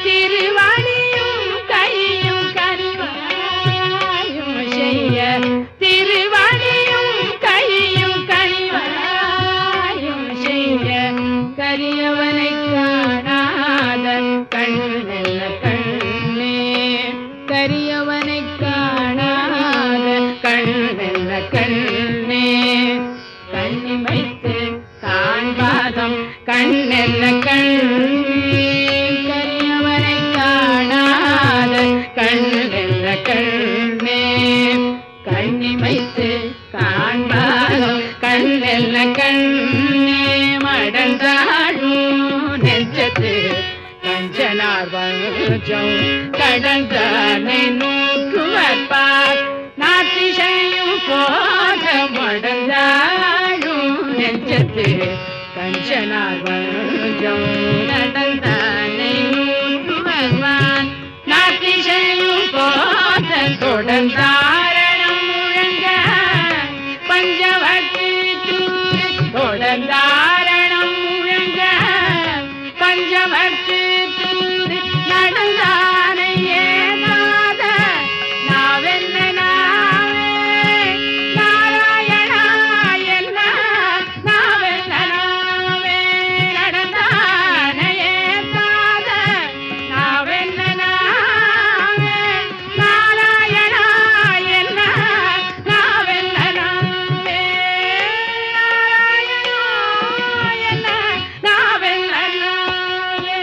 திருவாணியும் கையும் கனிவாயும் செய்ய திருவாணியும் கையும் கனிவாயும் செய்ய கரியவனை காணாத கண்ணெல்ல கண்ணே கரியவனை காணாத கண்ணெல்ல கண்ணே கண்ணிமைத்து வஞ்சம் கடந்தானை நூற்றுவர்பார் நாத்திசையும் போக மடந்தாழும் நெஞ்சத்து கஞ்சனார் வஞ்சம் கடந்தானை நூற்றுவர்பார் நாத்திசையும் போக தொடர்ந்தாரணம் முழங்க பஞ்சவர்த்தி தொடர்ந்தாரணம் முழங்க பஞ்சவர்த்தி நடந்தானை ஏனாத நாவென்ன நாவே நாராயணா என்ன நாவென்ன நாவே நடந்தானை ஏனாத நாவென்ன நாவே நாராயணா என்ன நாவென்ன நாவே நாராயணா என்ன நாவென்ன நாவே.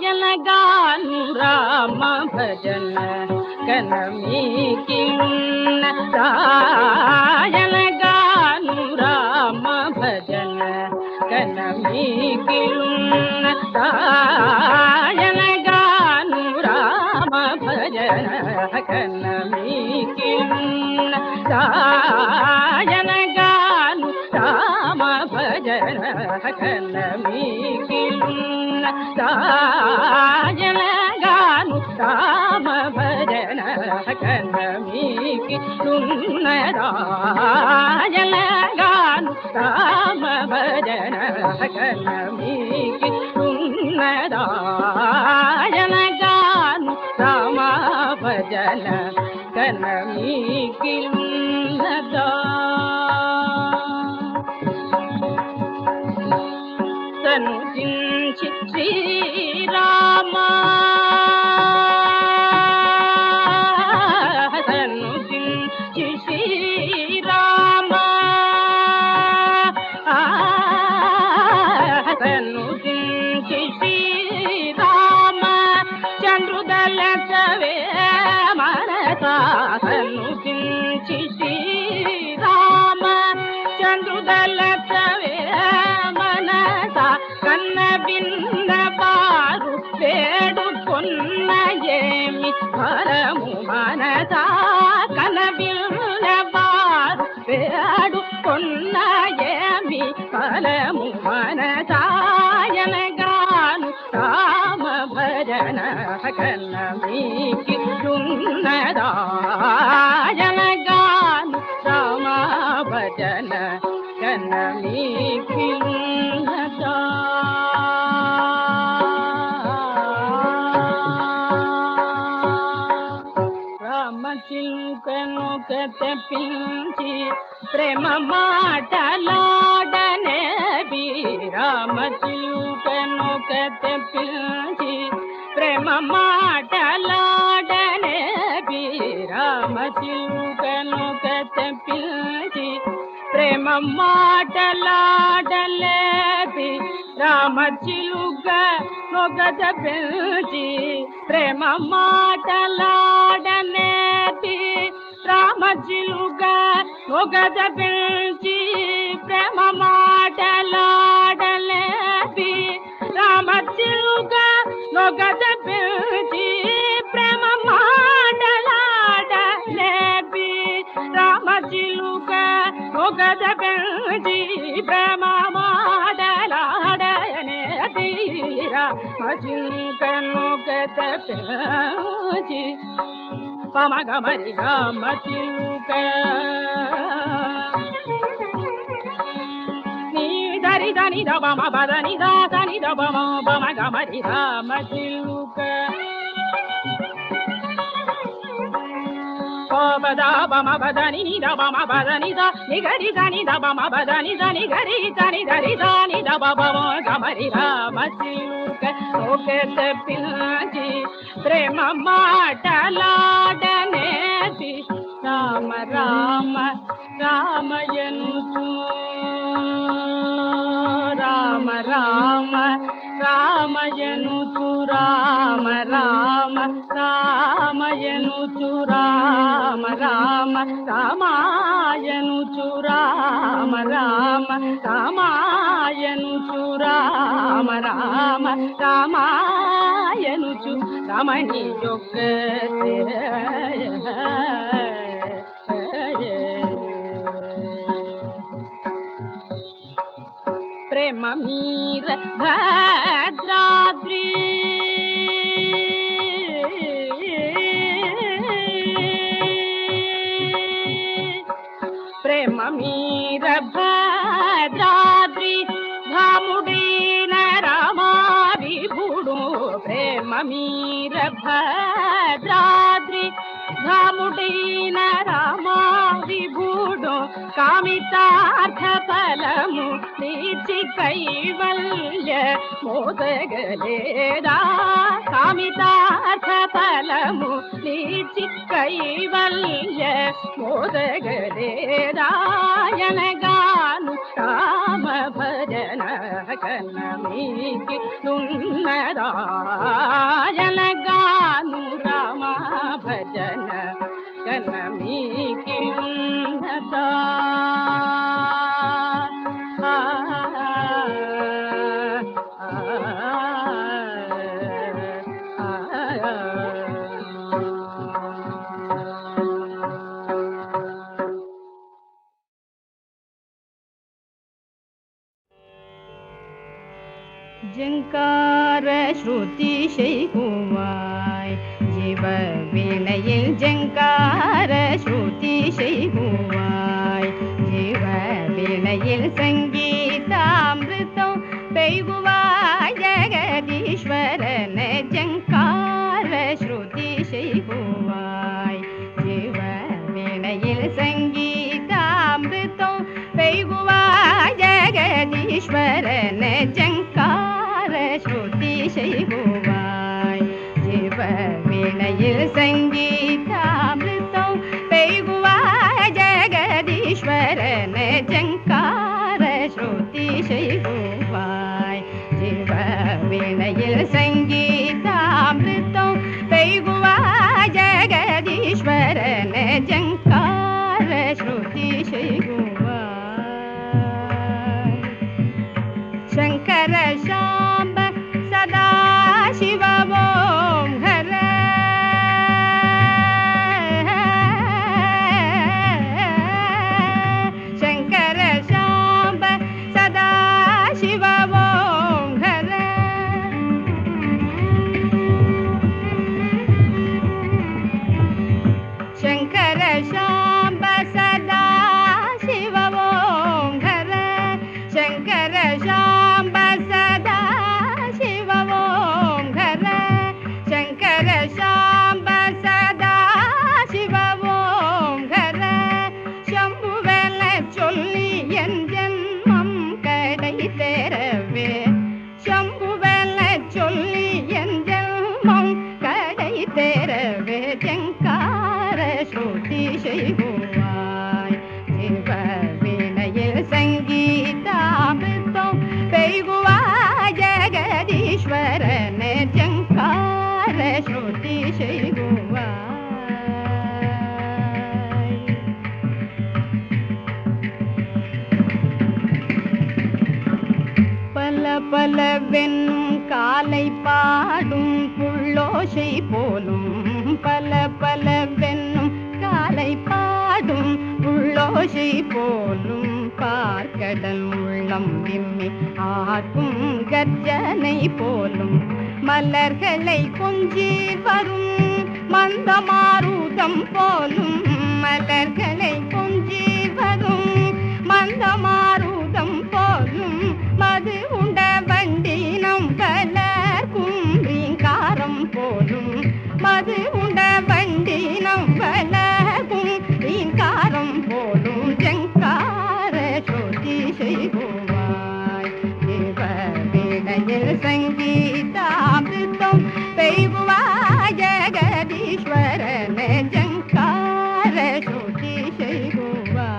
ఎలగాను రామ భజన కనమీకిన్న ఎలగాను రామ భజన కనమీకిన్న ఎలగాను రామ భజన కనమీకిన్న ఎలగాను రామ భజన కనమీకిన్న జనగాను రామ భజన కన్నమీకి జనగాను రామ భజన కన్నమీకి జనగాను రామ భజన కన్నమీకి సనుజించి శ్రీరామ సనుజించి శ్రీరామ సనుజించి శ్రీరామ చంద్రుదల చవే మనస సనుజించి శ్రీరామ చంద్రుదల చవే కన్న బిన్న బారు వేడు కొన్న ఏమి ఫలము మనసా కన్న బిన్న బారు వేడు కొన్న ఏమి ఫలము మనసా ఎనగాను రామ భజన కన్న మీకి దున్నదా ఎనగాను రామ భజన కన్న మీకి రామచిలుకను తెప్పించి ప్రేమ మాటలాడనే రామచిలుకను తెప్పించి ప్రేమ మాటలాడనే రామచిలుకను తెప్పించి ప్రేమ మాటలాడలేది రామచిలుక నొగద పిలిచి ప్రేమ మాటలాడనేటి రామచిలుక నొగద పిలిచి ప్రేమ మాటలాడలేటి రామచిలుక నొగద పిలిచి ప్రేమ మాటలాడలేటి రామచిలుక నొగద పిలిచి ప్రేమ మాటలాడనేటి రామచిలుక నొగద పిలిచి పమగమరి రామచిలుక నీ దరి దని దబమ బదని దాని దబమ పమగమరి రామచిలుక పద బమ బదని దబమ బదని ద నిగరి దని దబమ బదని దని గరి దని దరి దాని దబమ గమరి రామచిలుక నొగద పిలిచి ప్రేమ మాటలాడనేటి రామ రామ రామయనుచు రామ రామ రామయనుచు రామ రామ రామయనుచు రామ రామ రామాయనుచు రామ రామ రామాయనుచు రామ రామ రామాయనుచు రమణి యొక్కతే ప్రేమ మీర భద్రాద్రి ప్రేమ మీర భద్రాద్రి ధాముడైన రామా విభుడు ప్రేమ మీర భద్రాద్రి ధాముడైన రామా విభుడు కామితార్థ ఫలము తీర్చి కైవల్య మోదగలేదా కామితార్థ ఫలము తీర్చి కైవల్య మోదగలేదా ఎనగాను రామ భజన కన్నమీకి నున్నదా ఎనగాను రామ భజన కన్నమీకి ఉన్నదా ஜங்கார ஸ்ருதி செய்குவாய் ஜீவ வீணையில் ஜங்கார ஸ்ருதி செய்குவாய் ஜீவ வீணையில் சங்கீதாமிருதம் பெய்குவாய் ஜெகதீஸ்வரன ஜங்கார ஸ்ருதி செய்குவாய் ஜீவ வீணையில் சங்கீதாமிருதம் பெய்குவாய் ஜெகதீஸ்வரன ஜங்கார ஸ்ருதி செய்குவாய் ஜீவ வீணையில் சங்கீதாமிருதம் பெய்குவாய் ஜெகதீஸ்வரன ஜங்கார ஸ்ருதி செய்குவாய் ஜீவ வீணையில் சங்கீதாமிருதம் பெய்குவாய் ஜெகதீஸ்வரன ஜங்கார ஸ்ருதி செய்குவாய் சங்கர சாம்ப சதா சிவவோம் ஹர சங்கர சாம்ப சதா சிவவோம் ஹர சங்கர சாம்ப சதா சிவவோம் ஹர சங்கர சாம்ப சதா சிவவோம் ஹர சங்கர சாம்ப சதா சிவவோம் ஹர சம்புவென சொல்லி என் ஜென்மம் கடை தேரவே சம்புவென சொல்லி என் ஜென்மம் கடை தேரவே ஜங்கார ஸ்ருதி செய்குவாய் ஜீவ வீணையில் சங்கீதாமிருதம் பெய்குவாய் செய்குவாய். பல பலவென்னும் காலை பாடும் புள்ளோசை போலும் பல பலவென்னும் காலை பாடும் புள்ளோசை போலும் பார்க்கடல் உள்ளம் விம்மி ஆர்க்கும் கர்ஜனை போலும் மலர்களை கொஞ்சி வரும் மந்தமாருதம் போலும் மலர்களை கொஞ்சி வரும் மந்தமாருதம் போலும் மது உண்ட வண்டினம் வளர்க்கும் ரீங்காரம் போலும் மது உண்ட வண்டினம் வளர்க்கும் ரீங்காரம் போலும் ஜங்கார சோதி செய்குவாய். தேவவிடையில் சங்கீதாமிருத்தம் பெய்குவாய் ஜெகதீஸ்வரன ஜங்கார சோதி செய்குவாய்.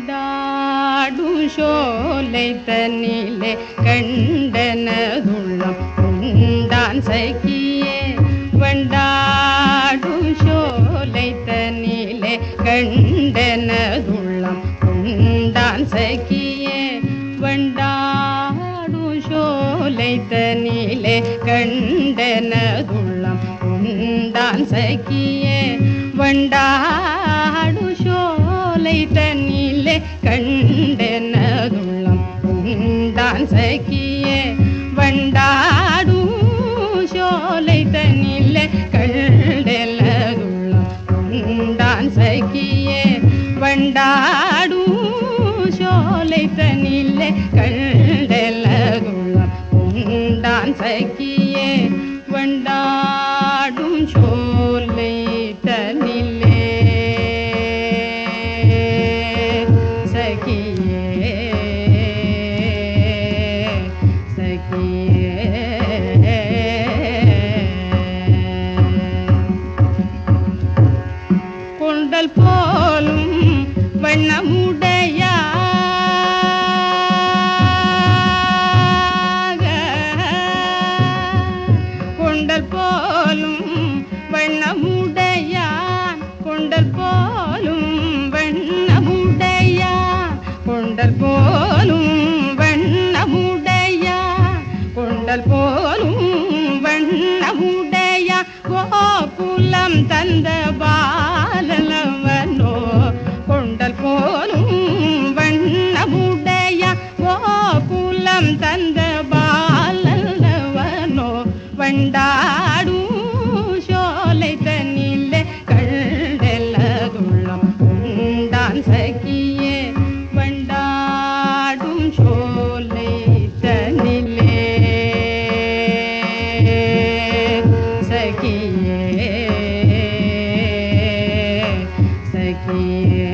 வண்டாடும் சோலை தன்னிலே கண்டனதுள்ளம் உண்டான் சகியே வண்டாடும் சோலை தன்னிலே கண்டனதுள்ளம் உண்டான் சகியே வண்டாடும் சோலை தன்னிலே கண்டனதுள்ளம் உண்டான் சகியே வண்டாடு சோலை தன்னிலே கண்டனதுள்ளம் உண்டான் சகியே வண்டாடு சோலை தன்னிலே கண்டனதுள்ளம் உண்டான் சகியே வண்டாடு சோலை தன்னிலே கண்டனதுள்ளம் உண்டான் சகியே வண்டாடும் சோலை தன்னிலே சகியே சகியே கொண்டல் போலும் வண்ணமுடைய கொண்டல் போலும் வண்ணமுடையான் கொண்டல் போலும் வண்ணமுடையான் கொண்டல் போலும் வண்ணமுடையான் கொண்டல் போலும் வண்ணமுடையான் கோகுலம் தந்த பாலவனோ கொண்டல் போலும் வண்ணமுடையான் கோகுலம் தந்த பாலவனோ வண்டாடும் சோலை தன்னிலே கண்டனதுள்ளம் உண்டான் சகியே வண்டாடும் சோலை தன்னிலே சகியே சகியே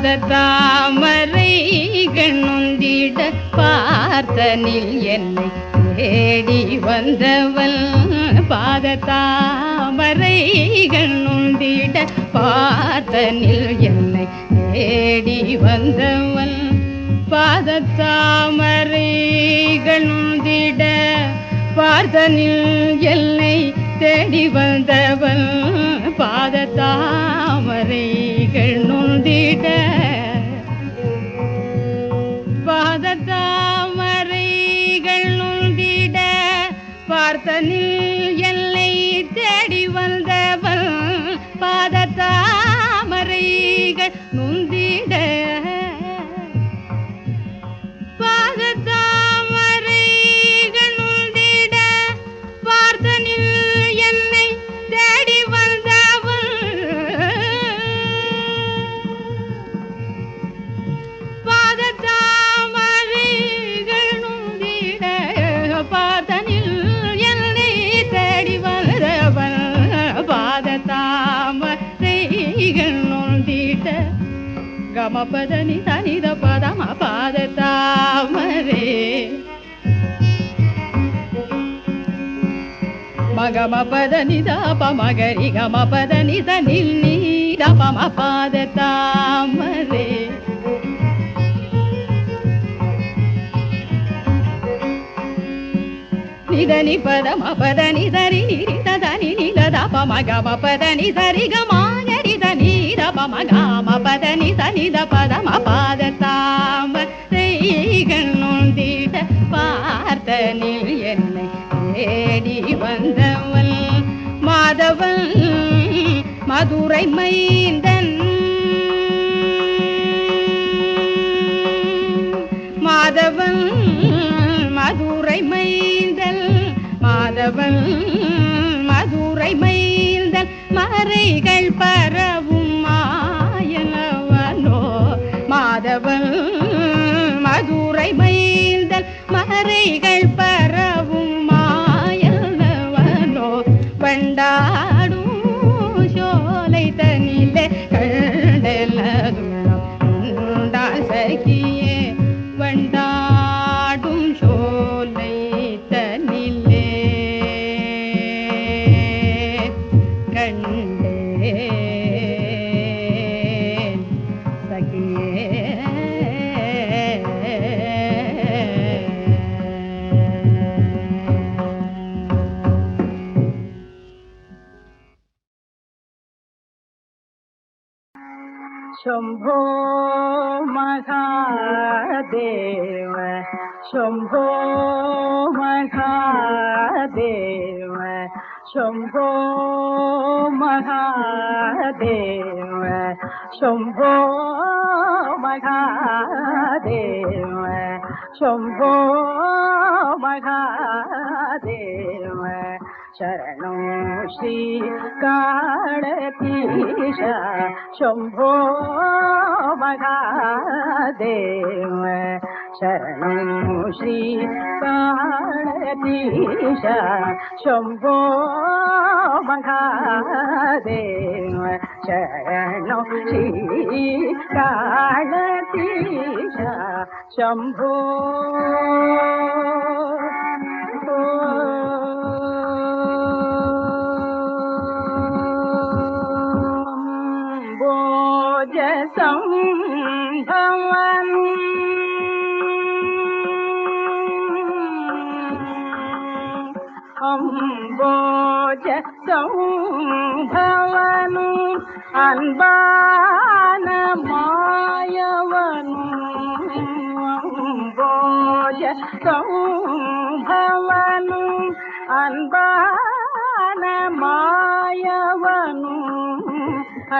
பாதத்தாமரை கண்ணுந்திட பார்த்தனில் என்னை தேடி வந்தவள் பாதத்தாமரை கண்ணுந்திட பார்த்தனில் என்னை தேடி வந்தவள் பாதத்தாமரை கண்ணுந்திட பார்த்தனில் என்னை தேடி வந்தவன் பாதத்தாமரைகள் நொந்திட பாதத்தாமரைகள் நொந்திட பார்த்தனில் என்னை தேடி வந்தவன் பாதத்தாமரைகள் நொந்திட பாதத்தாமரைகள் நொந்திட பார்த்தனில் என்னை தேடி வந்தவன் பாதத்தாமரைகள் நொந்திட பார்த்தனில் என்னை தேடி வந்தவன் பாதத்தாமரைகள் நொந்திட கமபதனி தனித பதம பாதத்தாமரே மகம பதனி தப மகரி கம பதனி தனில் நீத பம பாதத்தாமரே நிதனி பதம பதனி தரி நிரித தனி நிலத பம கம பதனி தரி கமாகரி தனி பம காம பதனி தனித பதம பாதத்தாமரைகள் நொந்திட பார்த்தனில் என்னை தேடி வந்தவன் மாதவன் மதுரை மைந்தன் மாதவன் மதுரை மைந்தன் மாதவன் மதுரை மைந்தன் மறைகள் பரவும் மாயனவனோ மாதவன் மதுரை மைந்தன் மறைகள் பரவும் மாயனவனோ வண்டாடும் சோலை தனிலே கண்டலதும் சகியே வண்டாடும் சோலை தனிலே கண்டேன் சகியே शंभो महादेव शंभो महादेव शंभो महादेव शंभो महादेव शंभो महादेव शरणो श्री काळतीश शंभो महादेव शरणो श्री काळतीश शंभो महादेव शरणो श्री काळतीश शंभो संभवन अम्बोज संभवन अनबान मायवनु अम्बोज संभवन अनबान मायवनु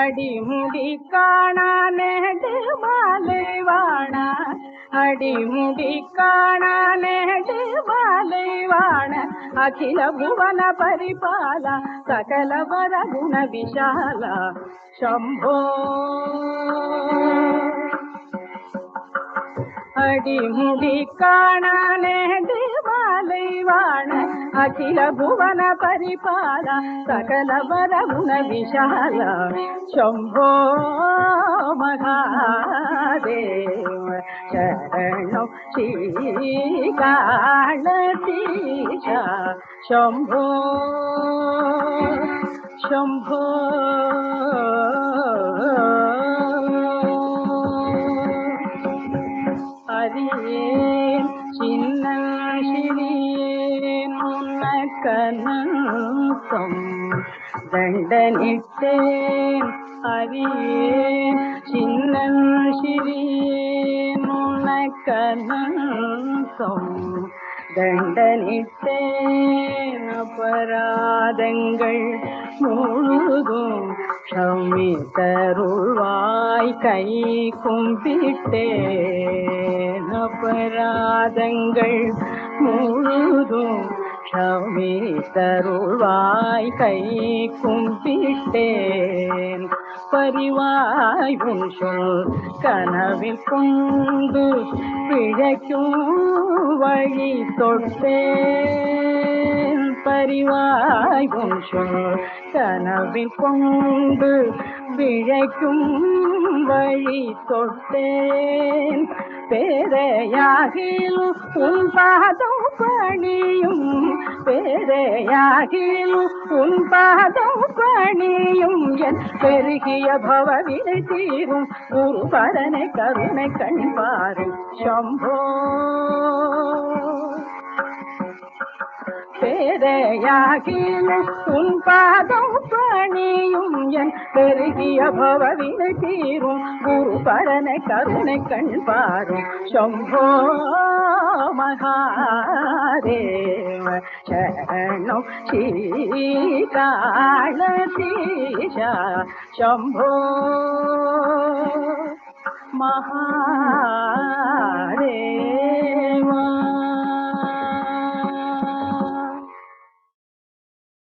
अडिमुडी काणा नेडमालेवाण अडिमुडी काणा नेडमालेवाण अखिल भुवन परिपाल सकल वर गुण विशाल शंभो अडिमुडी काणा नेडमालेवाण अखिल भुवन परिपाल सकल वर गुण विशाल शंभो महादेव शरणो श्री काळतीश शंभो शंभो हरिये चिन्न श्री உனக்கனந்தம் தண்டனிட்டேன் அறியேன் சின்னன் சிறியேன் உனக்கனந்தம் தண்டனிட்டேன் அபராதங்கள் முழுதும் க்ஷமித்தருள்வாய் கை கும்பிட்டேன் அபராதங்கள் முழுதும் க்ஷமித்தருள்வாய் கை கும்பிட்டேன் பரிவாய் உன் சொல் கனவில் கொண்டு பிழைக்கும் வழி தொட்டேன் பரிவாய் உன் சொல் கனவில் கொண்டு பிழைக்கும் வழி தொட்டேன் பேரையாகிலும் உன் பாதம் பணியும் பேரையாகிலும் உன் பாதம் பணியும் என் பெருகிய பவவினை தீரும் குருபரனை கருணை கண்பாரும் சம்போ பேரையாகிலும் உன் பாதம் பணியும் என் பெருகிய பவவினை தீரும் குருபரனை கருணை கண்பாரும் சம்போ மகாதேவ சரணம் ஸ்ரீகாளதீஷா சம்போ மகாதேவா